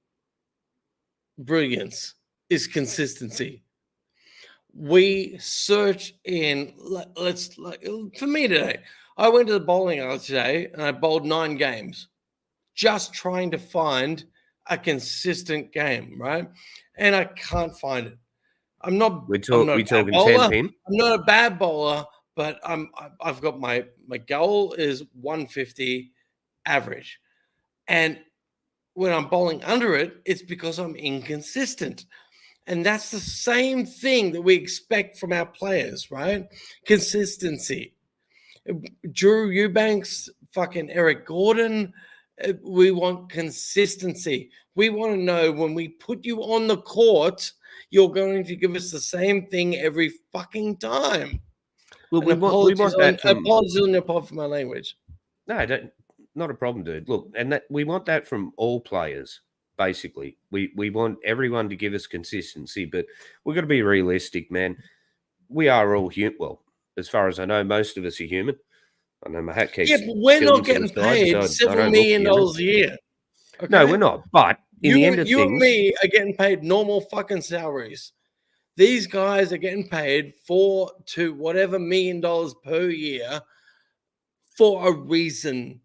brilliance is consistency. We search in, for me today, I went to the bowling alley today and I bowled 9 games just trying to find a consistent game, right? And I can't find it. We're talking 10 pin. I'm not a bad bowler, but I've got my goal is 150 average. And when I'm bowling under it, it's because I'm inconsistent. And that's the same thing that we expect from our players, right? Consistency. Drew Eubanks, fucking Eric Gordon, we want consistency. We want to know when we put you on the court, you're going to give us the same thing every fucking time. Well, we want that. Apologies on your part for my language. No, not a problem, dude. Look, and that we want that from all players. Basically, we want everyone to give us consistency, but we've got to be realistic, man. We are all human. Well, as far as I know, most of us are human. I know my hat keeps. Yeah, but we're not getting paid $7 million a year. Okay? No, we're not. But in the end of you things, and me are getting paid normal fucking salaries. These guys are getting paid $4 to whatever $1 million per year for a reason.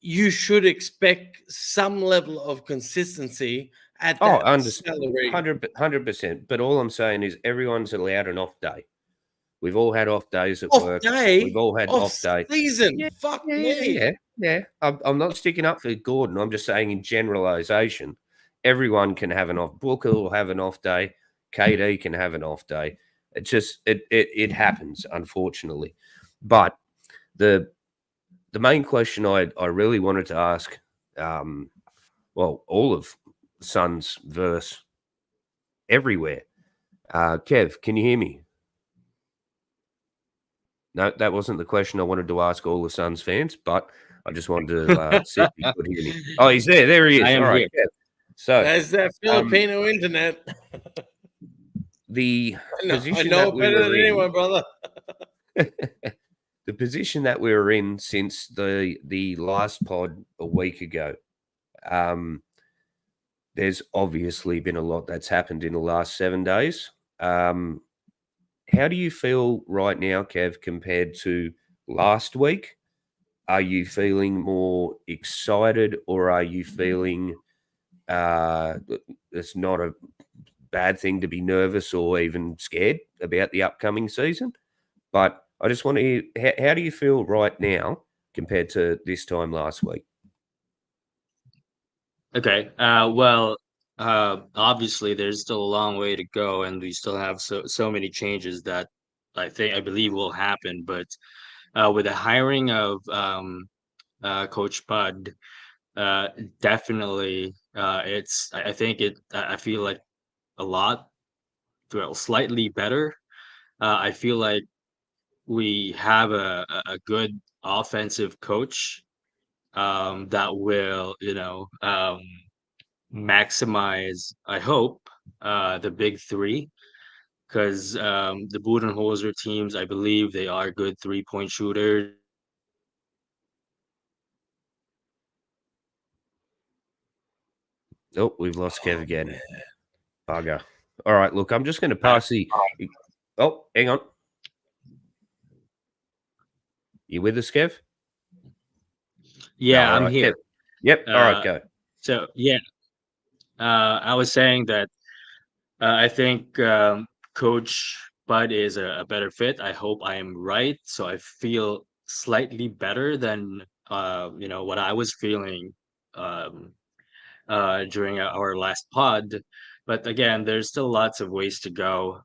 You should expect some level of consistency at that salary. 100%. But all I'm saying is everyone's allowed an off day. We've all had off days at work. We've all had off day. Season. Yeah, fuck me. Yeah. I'm not sticking up for Gordon. I'm just saying in generalization, everyone can have an off. Booker will have an off day. KD can have an off day. It happens, unfortunately. But the main question I really wanted to ask, all of Suns verse everywhere. Kev, can you hear me? No, that wasn't the question I wanted to ask all the Suns fans, but I just wanted to see if he could hear me. Oh, he's there. There he is. I am All right, here. Kev. So There's that Filipino internet. the I position know that it we better were than in, anyone, brother. the position that we were in since the last pod a week ago. There's obviously been a lot that's happened in the last 7 days. How do you feel right now, Kev, compared to last week? Are you feeling more excited, or are you feeling it's not a bad thing to be nervous or even scared about the upcoming season? But I just want to hear, how do you feel right now compared to this time last week? Okay. Obviously, there's still a long way to go, and we still have so many changes that I believe will happen. But with the hiring of Coach Bud, definitely, I think I feel like a lot, well, slightly better. I feel like we have a good offensive coach that will, maximize, I hope, the big three, because the Budenholzer teams, I believe they are good 3-point shooters. Oh, we've lost Kev again. Man. Bugger. All right, look, I'm just going to pass the. Oh, hang on. You with us, Kev? Yeah, No, I'm right, here. Kev. Yep. All right, go. So yeah, I was saying that I think Coach Bud is a better fit. I hope I am right. So I feel slightly better than what I was feeling um, during our last pod. But again, there's still lots of ways to go.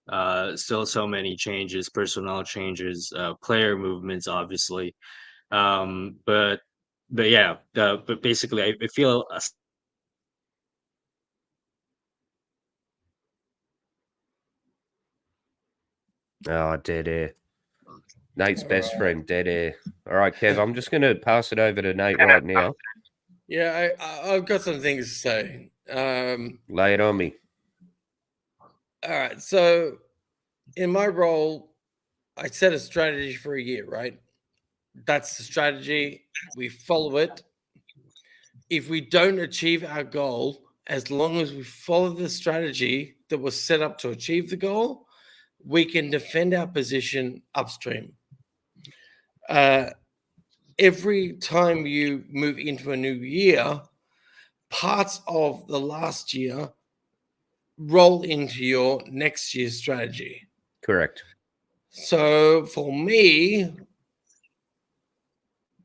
Still so many changes, personnel changes, player movements, obviously. Um, but but yeah, but basically, I feel Oh, dead air. Nate's best friend, dead air. All right, Kev, I'm just going to pass it over to Nate right now. Yeah, I've got some things to say. Lay it on me. All right. So, in my role, I set a strategy for a year, right? That's the strategy. We follow it. If we don't achieve our goal, as long as we follow the strategy that was set up to achieve the goal, we can defend our position upstream. Every time you move into a new year, parts of the last year roll into your next year's strategy. Correct. So for me,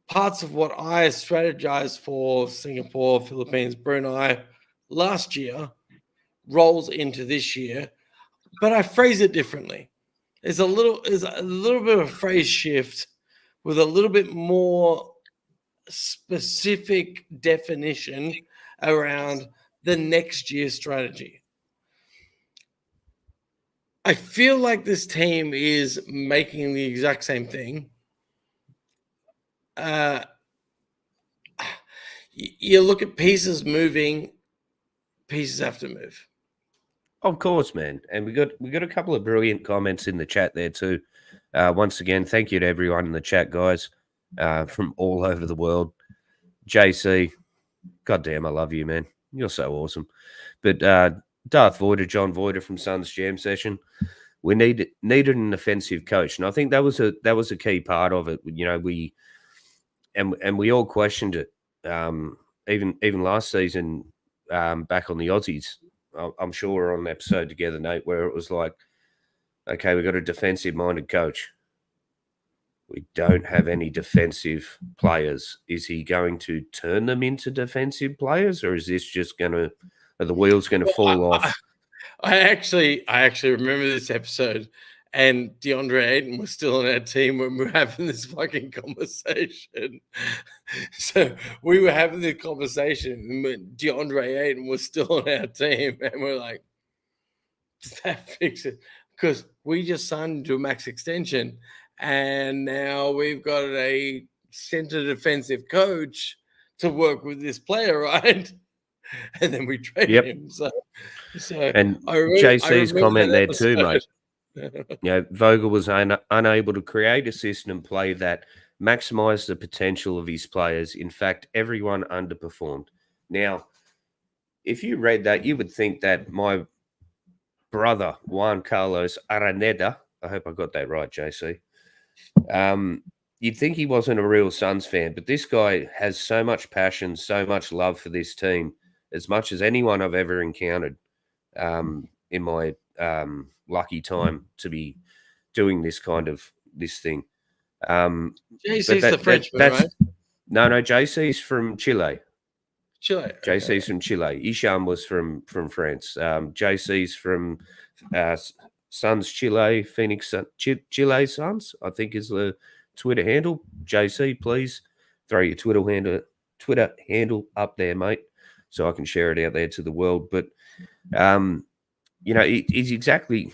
parts of what I strategized for Singapore, Philippines, Brunei last year rolls into this year, but I phrase it differently. There's a little bit of a phrase shift with a little bit more specific definition around the next year's strategy. I feel like this team is making the exact same thing. You look at pieces moving, pieces have to move. Of course, man. And we got a couple of brilliant comments in the chat there too. Once again, thank you to everyone in the chat, guys, from all over the world. JC, goddamn, I love you, man. You're so awesome. But Darth Voider, John Voider from Suns Jam Session, we needed an offensive coach, and I think that was a key part of it. You know, we all questioned it. Even last season, back on the Aussies, I'm sure we're on an episode together, Nate, where it was like, okay, we've got a defensive-minded coach. We don't have any defensive players. Is he going to turn them into defensive players, or is this just are the wheels going to fall off? I actually remember this episode, and DeAndre Ayton was still on our team when we were having this fucking conversation. So we were having this conversation and when DeAndre Ayton was still on our team, and we're like, does that fix it? Because we just signed into a max extension, and now we've got a center defensive coach to work with this player, right? And then we traded him. So And I JC's remember comment that there too, mate. episode. Vogel was unable to create a system and play that maximised the potential of his players. In fact, everyone underperformed. Now, if you read that, you would think that my brother, Juan Carlos Araneda, I hope I got that right, JC, you'd think he wasn't a real Suns fan, but this guy has so much passion, so much love for this team, as much as anyone I've ever encountered in my lucky time to be doing this thing. JC's the Frenchman, right? No, JC's from Chile. Chile. JC's from Chile. Isham was from France. JC's from Suns Chile, Phoenix Chile Suns, I think is the Twitter handle. JC, please throw your Twitter handle up there, mate, so I can share it out there to the world. But he's exactly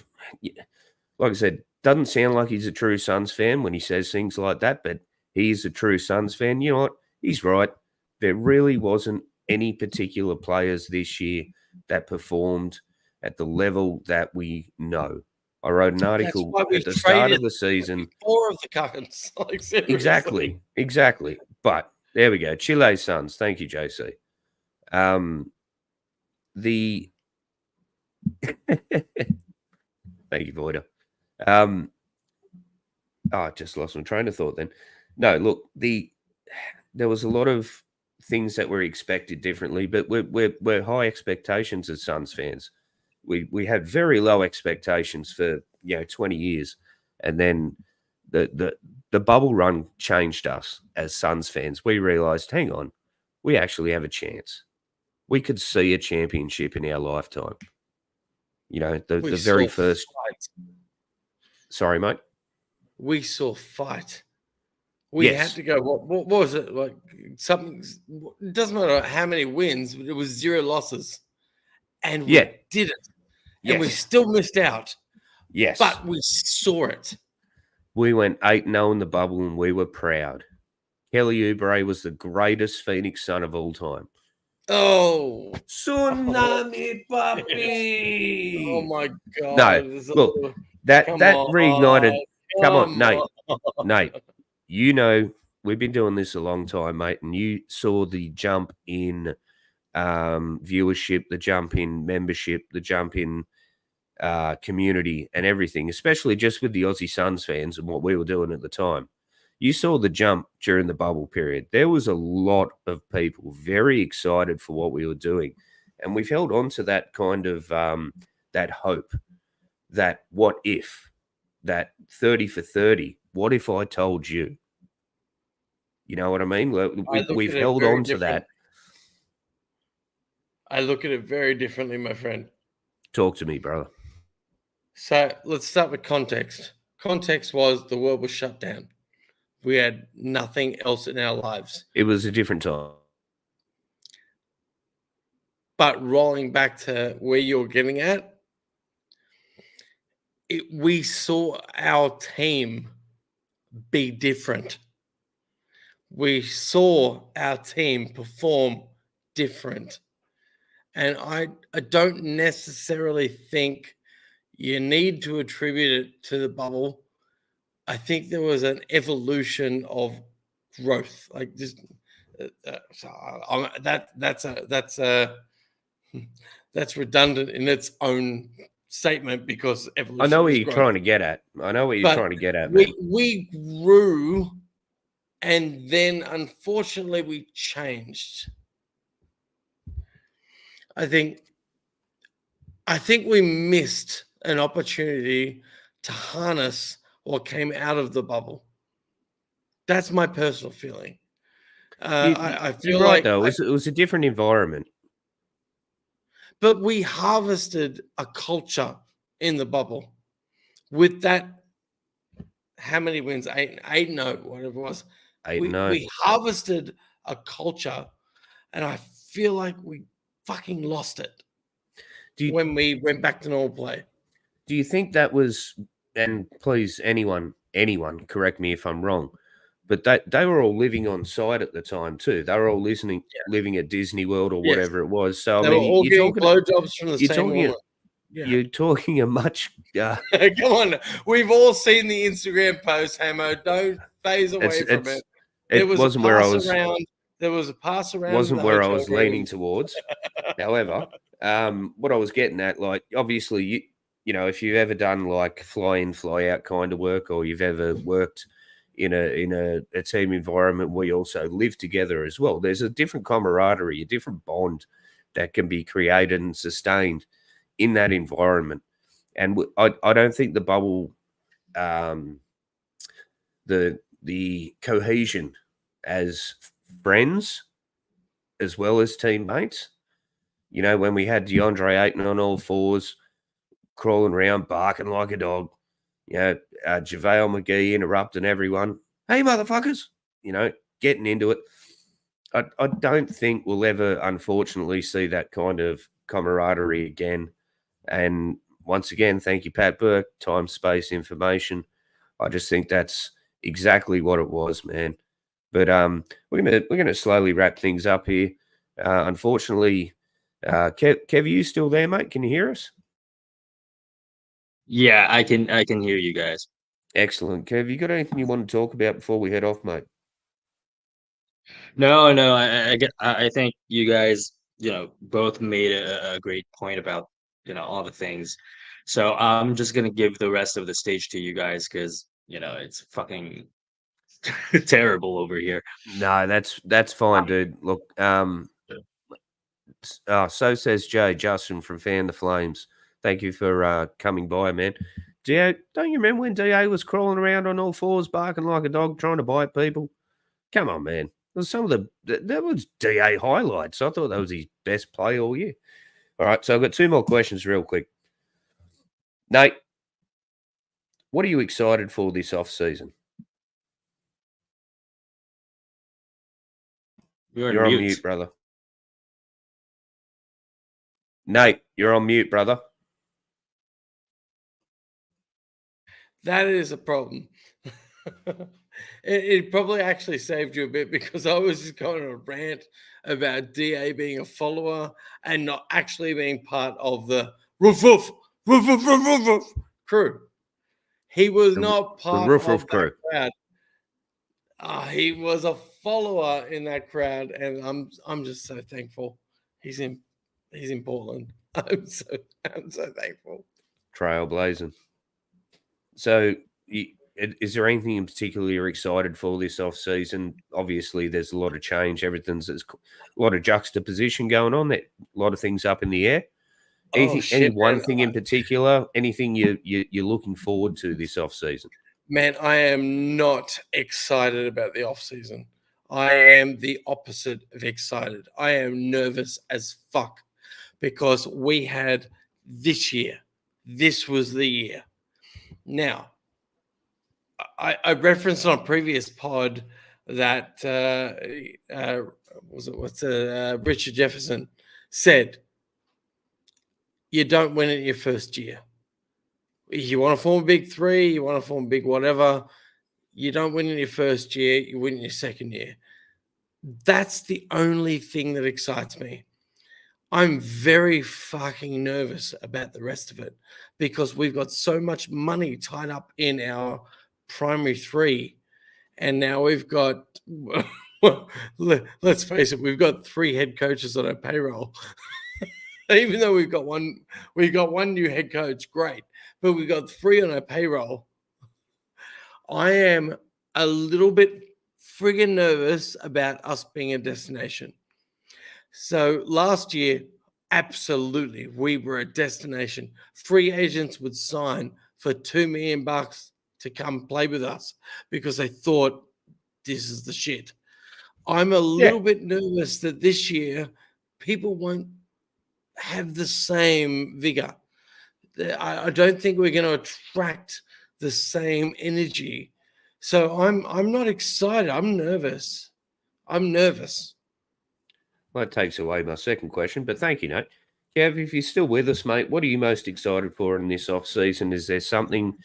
like I said. Doesn't sound like he's a true Suns fan when he says things like that, but he is a true Suns fan. You know what? He's right. There really wasn't any particular players this year that performed at the level that we know. I wrote an article at the start of the season. 4 of the cards. Exactly. But there we go. Chile Suns. Thank you, JC. Thank you, Voider. I just lost my train of thought then. No, look, there was a lot of things that were expected differently, but we're high expectations as Suns fans. We had very low expectations for 20 years, and then the bubble run changed us as Suns fans. We realized, hang on, we actually have a chance. We could see a championship in our lifetime. The very first. Sorry, mate. We saw fight. We had to go. What was it like? Something. It doesn't matter how many wins. It was 0 losses, and we did it. And we still missed out. Yes, but we saw it. We went 8-0 in the bubble, and we were proud. Kelly Oubre was the greatest Phoenix Sun of all time. Oh, tsunami, papi! Oh my God! No, look, that reignited. Come on, Nate. We've been doing this a long time, mate, and you saw the jump in viewership, the jump in membership, the jump in community and everything, especially just with the Aussie Suns fans and what we were doing at the time. You saw the jump during the bubble period. There was a lot of people very excited for what we were doing, and we've held on to that kind of that hope, that what if, that 30 for 30. What if I told you? You know what I mean? We've held on to that. I look at it very differently, my friend. Talk to me, brother. So let's start with context. Context was the world was shut down. We had nothing else in our lives. It was a different time. But rolling back to where you're getting at, we saw our team be different. We saw our team perform different. And I don't necessarily think you need to attribute it to the bubble. I think there was an evolution of growth. Like this, that's redundant in its own statement because evolution. I know what you're trying to get at. We grew, and then unfortunately we changed. I think we missed an opportunity to harness what came out of the bubble. That's my personal feeling. I feel like though. It was a different environment. But we harvested a culture in the bubble. with that, how many wins? 8-0, whatever it was. 8-0. We harvested a culture, and I feel like we fucking lost it when we went back to normal play. Do you think that was, and please, anyone correct me if I'm wrong, but they were all living on site at the time too. They were all living at Disney World or whatever it was. So They I were mean, all getting blowjobs from the same woman. You're talking a much. Come on, we've all seen the Instagram post, Hamo. Don't phase away from it. There was wasn't a where I pass was. around. There was a pass around. Wasn't the where I hotel was leaning room. towards. However, what I was getting at, like, obviously, you know, if you've ever done like fly in, fly out kind of work, or you've ever worked in a team environment where you also live together as well, there's a different camaraderie, a different bond that can be created and sustained in that environment. And I don't think the bubble, the cohesion as friends as well as teammates. You know, when we had DeAndre Ayton on all fours, crawling around, barking like a dog, you know, JaVale McGee interrupting everyone. Hey, motherfuckers, you know, getting into it. I don't think we'll ever, unfortunately, see that kind of camaraderie again. And once again, thank you, Pat Burke, time, space, information. I just think that's exactly what it was, man. But we're gonna slowly wrap things up here. Unfortunately, Kev, are you still there, mate? Can you hear us? Yeah, I can hear you guys. Excellent, Kev. You got anything you want to talk about before we head off, mate? No, I think you guys, both made a great point about, all the things. So I'm just gonna give the rest of the stage to you guys because, it's fucking terrible over here. No, that's fine, dude. Look, so says Jay Justin from Fan the Flames. Thank you for coming by, man. DA, don't you remember when DA was crawling around on all fours, barking like a dog, trying to bite people? Come on, man. Some of that was DA highlights. I thought that was his best play all year. All right, so I've got two more questions real quick. Nate, what are you excited for this off season? You're on mute, brother. Nate, you're on mute, brother. That is a problem. It probably actually saved you a bit because I was just going on a rant about DA being a follower and not actually being part of the roof crew. He was not part of that crowd. He was a follower in that crowd, and I'm just so thankful. He's in Portland. I'm so thankful. Trailblazing. So, is there anything in particular you're excited for this off season? Obviously, there's a lot of change. There's a lot of juxtaposition going on. That a lot of things up in the air. Any one thing in particular? Anything you're looking forward to this off season? Man, I am not excited about the off season. I am the opposite of excited. I am nervous as fuck because we had this year. This was the year. Now, I referenced on a previous pod that Richard Jefferson said, you don't win it in your first year. You want to form a big three, you want to form a big whatever, you don't win in your first year, you win in your second year. That's the only thing that excites me. I'm very fucking nervous about the rest of it because we've got so much money tied up in our primary three. And now we've got, let's face it, we've got 3 head coaches on our payroll. Even though we've got one new head coach, great. But we've got 3 on our payroll. I am a little bit friggin' nervous about us being a destination. So last year, absolutely, we were a destination. Free agents would sign for $2 million to come play with us because they thought this is the shit. I'm a little bit nervous that this year people won't have the same vigor. I don't think we're going to attract the same energy. So I'm not excited. I'm nervous. Well, that takes away my second question, but thank you, Nate. Kev, if you're still with us, mate, what are you most excited for in this off season? Is there something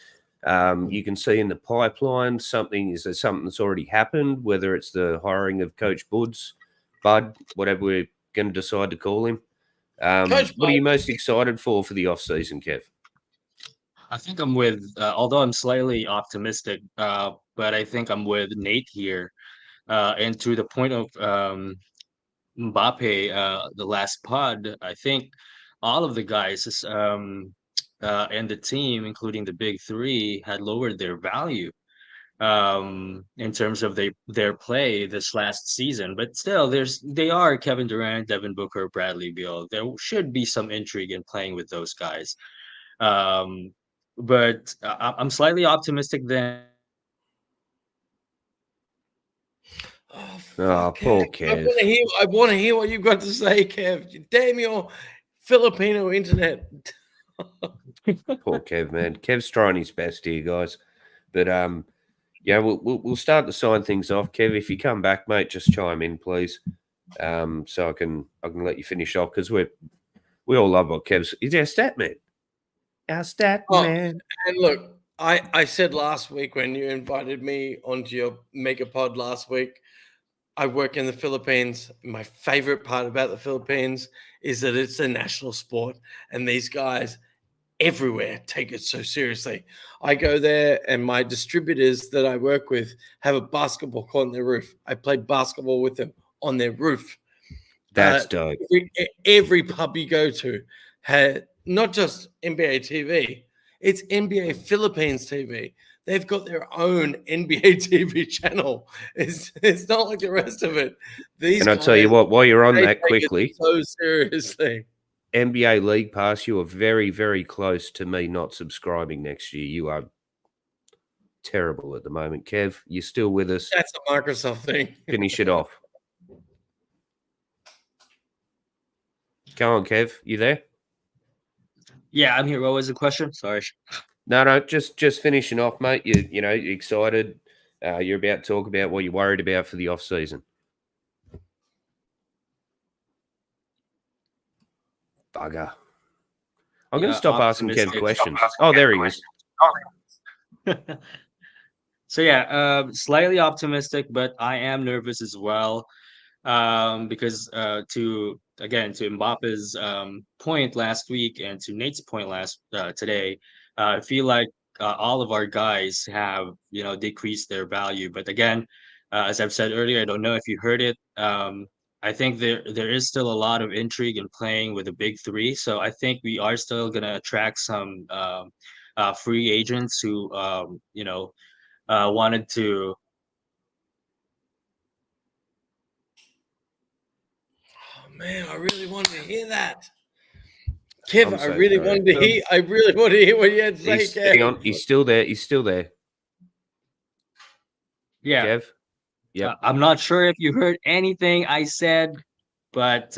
you can see in the pipeline? Is there something that's already happened? Whether it's the hiring of Coach Bud, whatever we're going to decide to call him. What are you most excited for the off season, Kev? I think I'm with, although I'm slightly optimistic, but I think I'm with Nate here. And to the point of Mbappe, the last pod, I think all of the guys and the team, including the big three, had lowered their value in terms of their play this last season. But still, they are Kevin Durant, Devin Booker, Bradley Beal. There should be some intrigue in playing with those guys. But I'm slightly optimistic then. Oh, Oh, fuck, poor Kev. Kev. I want to hear what you've got to say, Kev. Damn your Filipino internet. Poor Kev, man. Kev's trying his best here, guys. But yeah, we'll start to sign things off. Kev, if you come back, mate, just chime in, please. So I can let you finish off because we all love what Kev's. He's our stat man. Our stat man. And look, I said last week when you invited me onto your mega pod last week, I work in the Philippines. My favorite part about the Philippines is that it's a national sport, and these guys everywhere take it so seriously. I go there, and my distributors that I work with have a basketball court on their roof. I play basketball with them on their roof. That's dope. Every pub you go to had not just NBA TV, it's NBA Philippines TV. They've got their own NBA TV channel. It's not like the rest of it. And I'll tell you what, while you're on that quickly, so seriously. NBA League Pass, you are very, very close to me not subscribing next year. You are terrible at the moment. Kev, you're still with us. That's a Microsoft thing. Finish it off. Go on, Kev. You there? Yeah, I'm here. What was the question? Sorry. No, just finishing off, mate. You're excited. You're about to talk about what you're worried about for the off season. Bugger. I'm going to stop asking Kev questions. Oh, there he is. So yeah, slightly optimistic, but I am nervous as well. Because to Mbappe's point last week and to Nate's point today, I feel like all of our guys have decreased their value. But again, as I've said earlier, I don't know if you heard it. I think there is still a lot of intrigue in playing with the big three. So I think we are still gonna attract some free agents who wanted to. Oh man, I really wanted to hear that. Kev, I really wanted to hear what you had to say, Kev. Hang on, he's still there. Yeah. Kev? Yeah. I'm not sure if you heard anything I said, but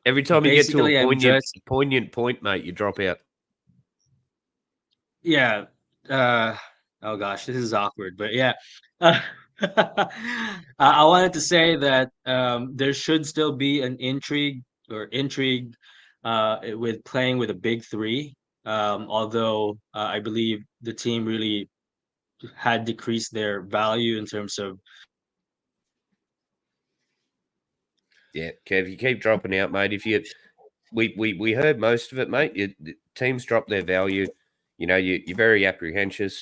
every time you get to a poignant point, mate, you drop out. Yeah. Oh gosh, this is awkward, but yeah. I wanted to say that there should still be an intrigue with playing with a big three. Although I believe the team really had decreased their value in terms of. Yeah, Kev, you keep dropping out, mate. We heard most of it, mate. The teams drop their value. You're very apprehensive.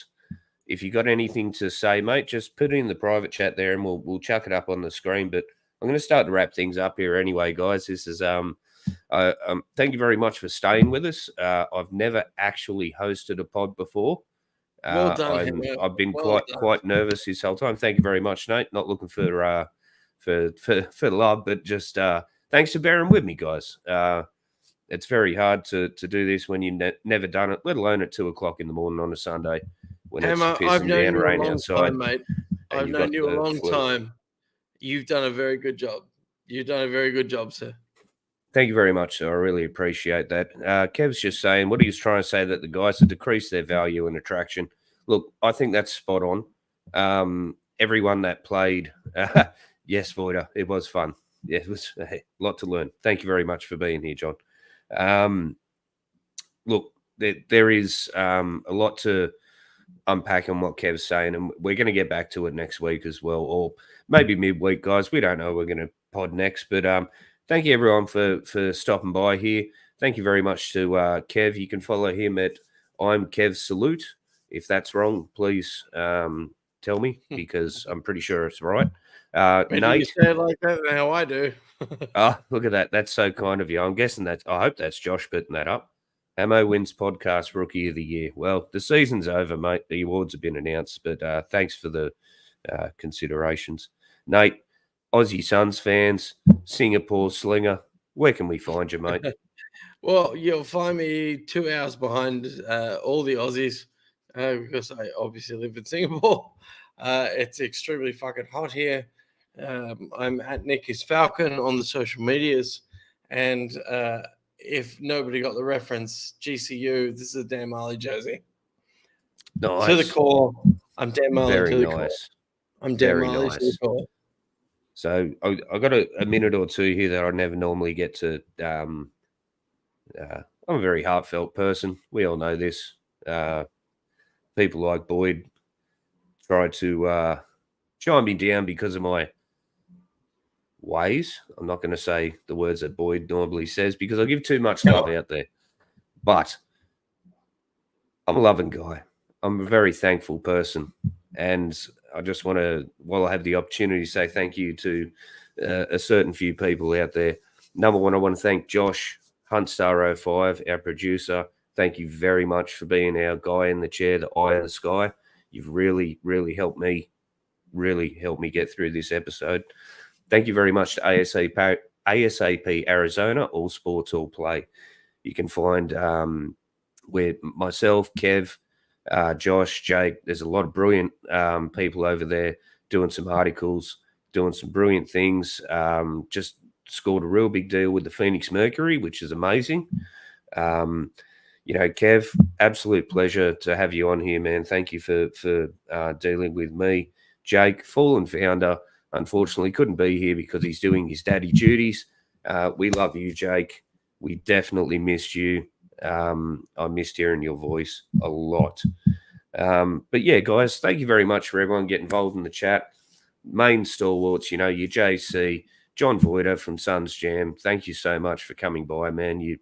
If you got anything to say, mate, just put it in the private chat there, and we'll chuck it up on the screen. But I'm going to start to wrap things up here anyway, guys. This is thank you very much for staying with us. I've never actually hosted a pod before. Well done, I've been quite nervous this whole time. Thank you very much, Nate. Not looking for love, but just thanks for bearing with me, guys. It's very hard to do this when you've never done it, let alone at 2:00 in the morning on a Sunday when Hammer, it's pissing down rain outside. Time, mate. I've known you a long time. You've done a very good job. You've done a very good job, sir. Thank you very much, sir. I really appreciate that. Kev's just saying what he was trying to say, that the guys have decreased their value and attraction. Look, I think that's spot on. Everyone that played, yes, Voider, it was fun. Yeah, it was a lot to learn. Thank you very much for being here, John. Look, there is a lot to unpack on what Kev's saying, and we're going to get back to it next week as well, or maybe midweek, guys. We don't know. We're going to pod next, but thank you everyone for stopping by here. Thank you very much to Kev. You can follow him at I'm Kev Salute. If that's wrong, please tell me, because I'm pretty sure it's right. Nate, you say it like that, now I do. look at that. That's so kind of you. I'm guessing that. I hope that's Josh putting that up. Ammo wins podcast Rookie of the Year. Well, the season's over, mate. The awards have been announced, but thanks for the considerations. Nate, Aussie Suns fans, Singapore slinger, where can we find you, mate? Well, you'll find me 2 hours behind all the Aussies because I obviously live in Singapore. It's extremely fucking hot here. I'm at Nicky's Falcon on the social medias, and if nobody got the reference, GCU, this is a Dan Marley jersey. Nice. To the core. I'm Dan Marley Very to the nice. core. I'm Dan Very Marley to the nice. core. So I got a minute or two here that I never normally get to. I'm a very heartfelt person. We all know this. People like Boyd try to chime me down because of my ways. I'm not going to say the words that Boyd normally says because I give too much love out there. But I'm a loving guy. I'm a very thankful person. And I just want to, while I have the opportunity, say thank you to a certain few people out there. Number one, I want to thank Josh Huntstar05, our producer. Thank you very much for being our guy in the chair, the eye in the sky. You've really, really helped me get through this episode. Thank you very much to ASAP Arizona, All Sports, All Play. You can find where myself, Kev, Josh, Jake, there's a lot of brilliant people over there doing some articles, doing some brilliant things. Just scored a real big deal with the Phoenix Mercury, which is amazing. Kev, absolute pleasure to have you on here, man. Thank you for dealing with me. Jake, fallen founder, unfortunately couldn't be here because he's doing his daddy duties. We love you, Jake. We definitely missed you. I missed hearing your voice a lot. But yeah, guys, thank you very much for everyone getting involved in the chat. Main stalwarts, your JC, John Voider from Suns Jam. Thank you so much for coming by, man. You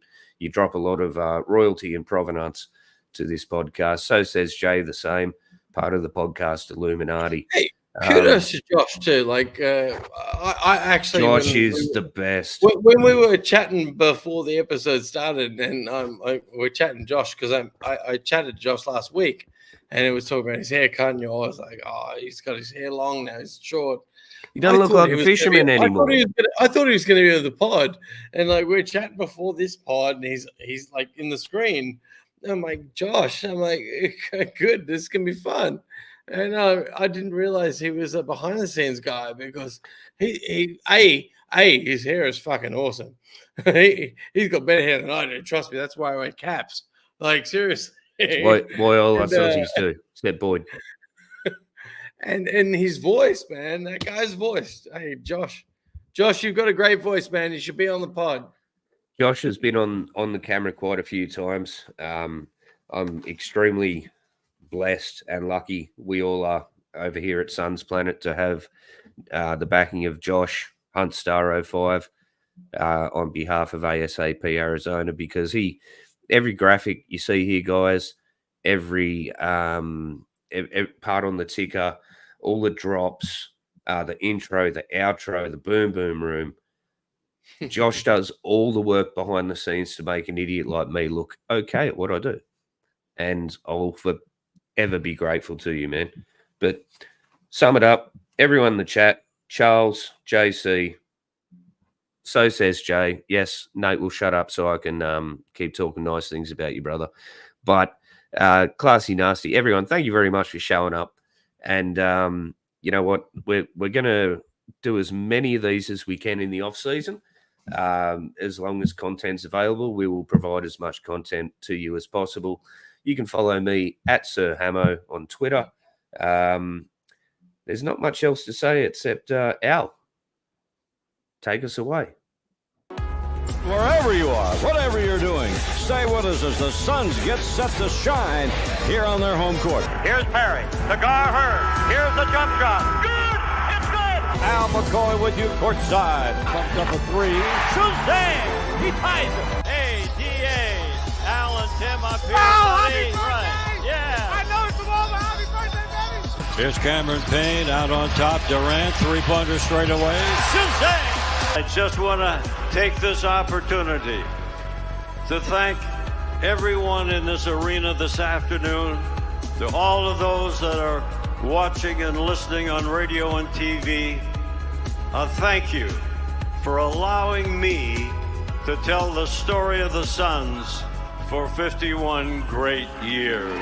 drop a lot of royalty and provenance to this podcast. So says Jay, the same, part of the podcast Illuminati. Hey, kudos to Josh too. Like, I actually, Josh is the best. When we were chatting before the episode started, and we're chatting Josh because I chatted Josh last week, and it was talking about his haircut, and I was like, oh, he's got his hair long now, it's short. He doesn't look like a fisherman anymore. I thought he was going to be on the pod, and like we're chatting before this pod, and he's like in the screen. I'm like, Josh, I'm like, good, this can be fun. And I didn't realize he was a behind the scenes guy because his hair is fucking awesome. He's got better hair than I do. Trust me, that's why I wear caps. Like seriously. Why all us Aussies do, except Boyd. And his voice, man, that guy's voice. Hey, Josh, you've got a great voice, man. You should be on the pod. Josh has been on the camera quite a few times. I'm extremely blessed and lucky. We all are over here at Suns Planet to have the backing of Josh Huntstar05 on behalf of ASAP Arizona, because every graphic you see here, guys, every part on the ticker, all the drops, the intro, the outro, the boom boom room. Josh does all the work behind the scenes to make an idiot like me look okay at what I do. And I'll forever be grateful to you, man. But sum it up, everyone in the chat, Charles, JC, so says Jay. Yes, Nate will shut up so I can keep talking nice things about you, brother. But Classy Nasty, everyone, thank you very much for showing up. And you know what? We're going to do as many of these as we can in the off season. As long as content's available, we will provide as much content to you as possible. You can follow me at Sir Hamo on Twitter. There's not much else to say except Al, take us away. Wherever you are, whatever you're doing, stay with us as the Suns get set to shine here on their home court. Here's Perry. Cigar Hurd. Here's the jump shot. Good! It's good! Al McCoy with you courtside. Pumped up a three. Shazam! He ties it. Hey, D.A. Al and Tim up here. Happy birthday! Right. Yeah. I know it's the moment. Happy birthday, baby! Here's Cameron Payne out on top. Durant, three-pointer straight away. Shazam! I just want to take this opportunity to thank everyone in this arena this afternoon, to all of those that are watching and listening on radio and TV. Thank you for allowing me to tell the story of the Suns for 51 great years.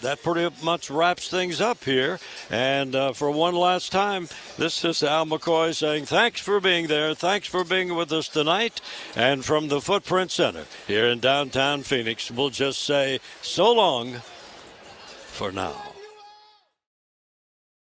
That pretty much wraps things up here. And for one last time, this is Al McCoy saying thanks for being there. Thanks for being with us tonight. And from the Footprint Center here in downtown Phoenix, we'll just say so long for now.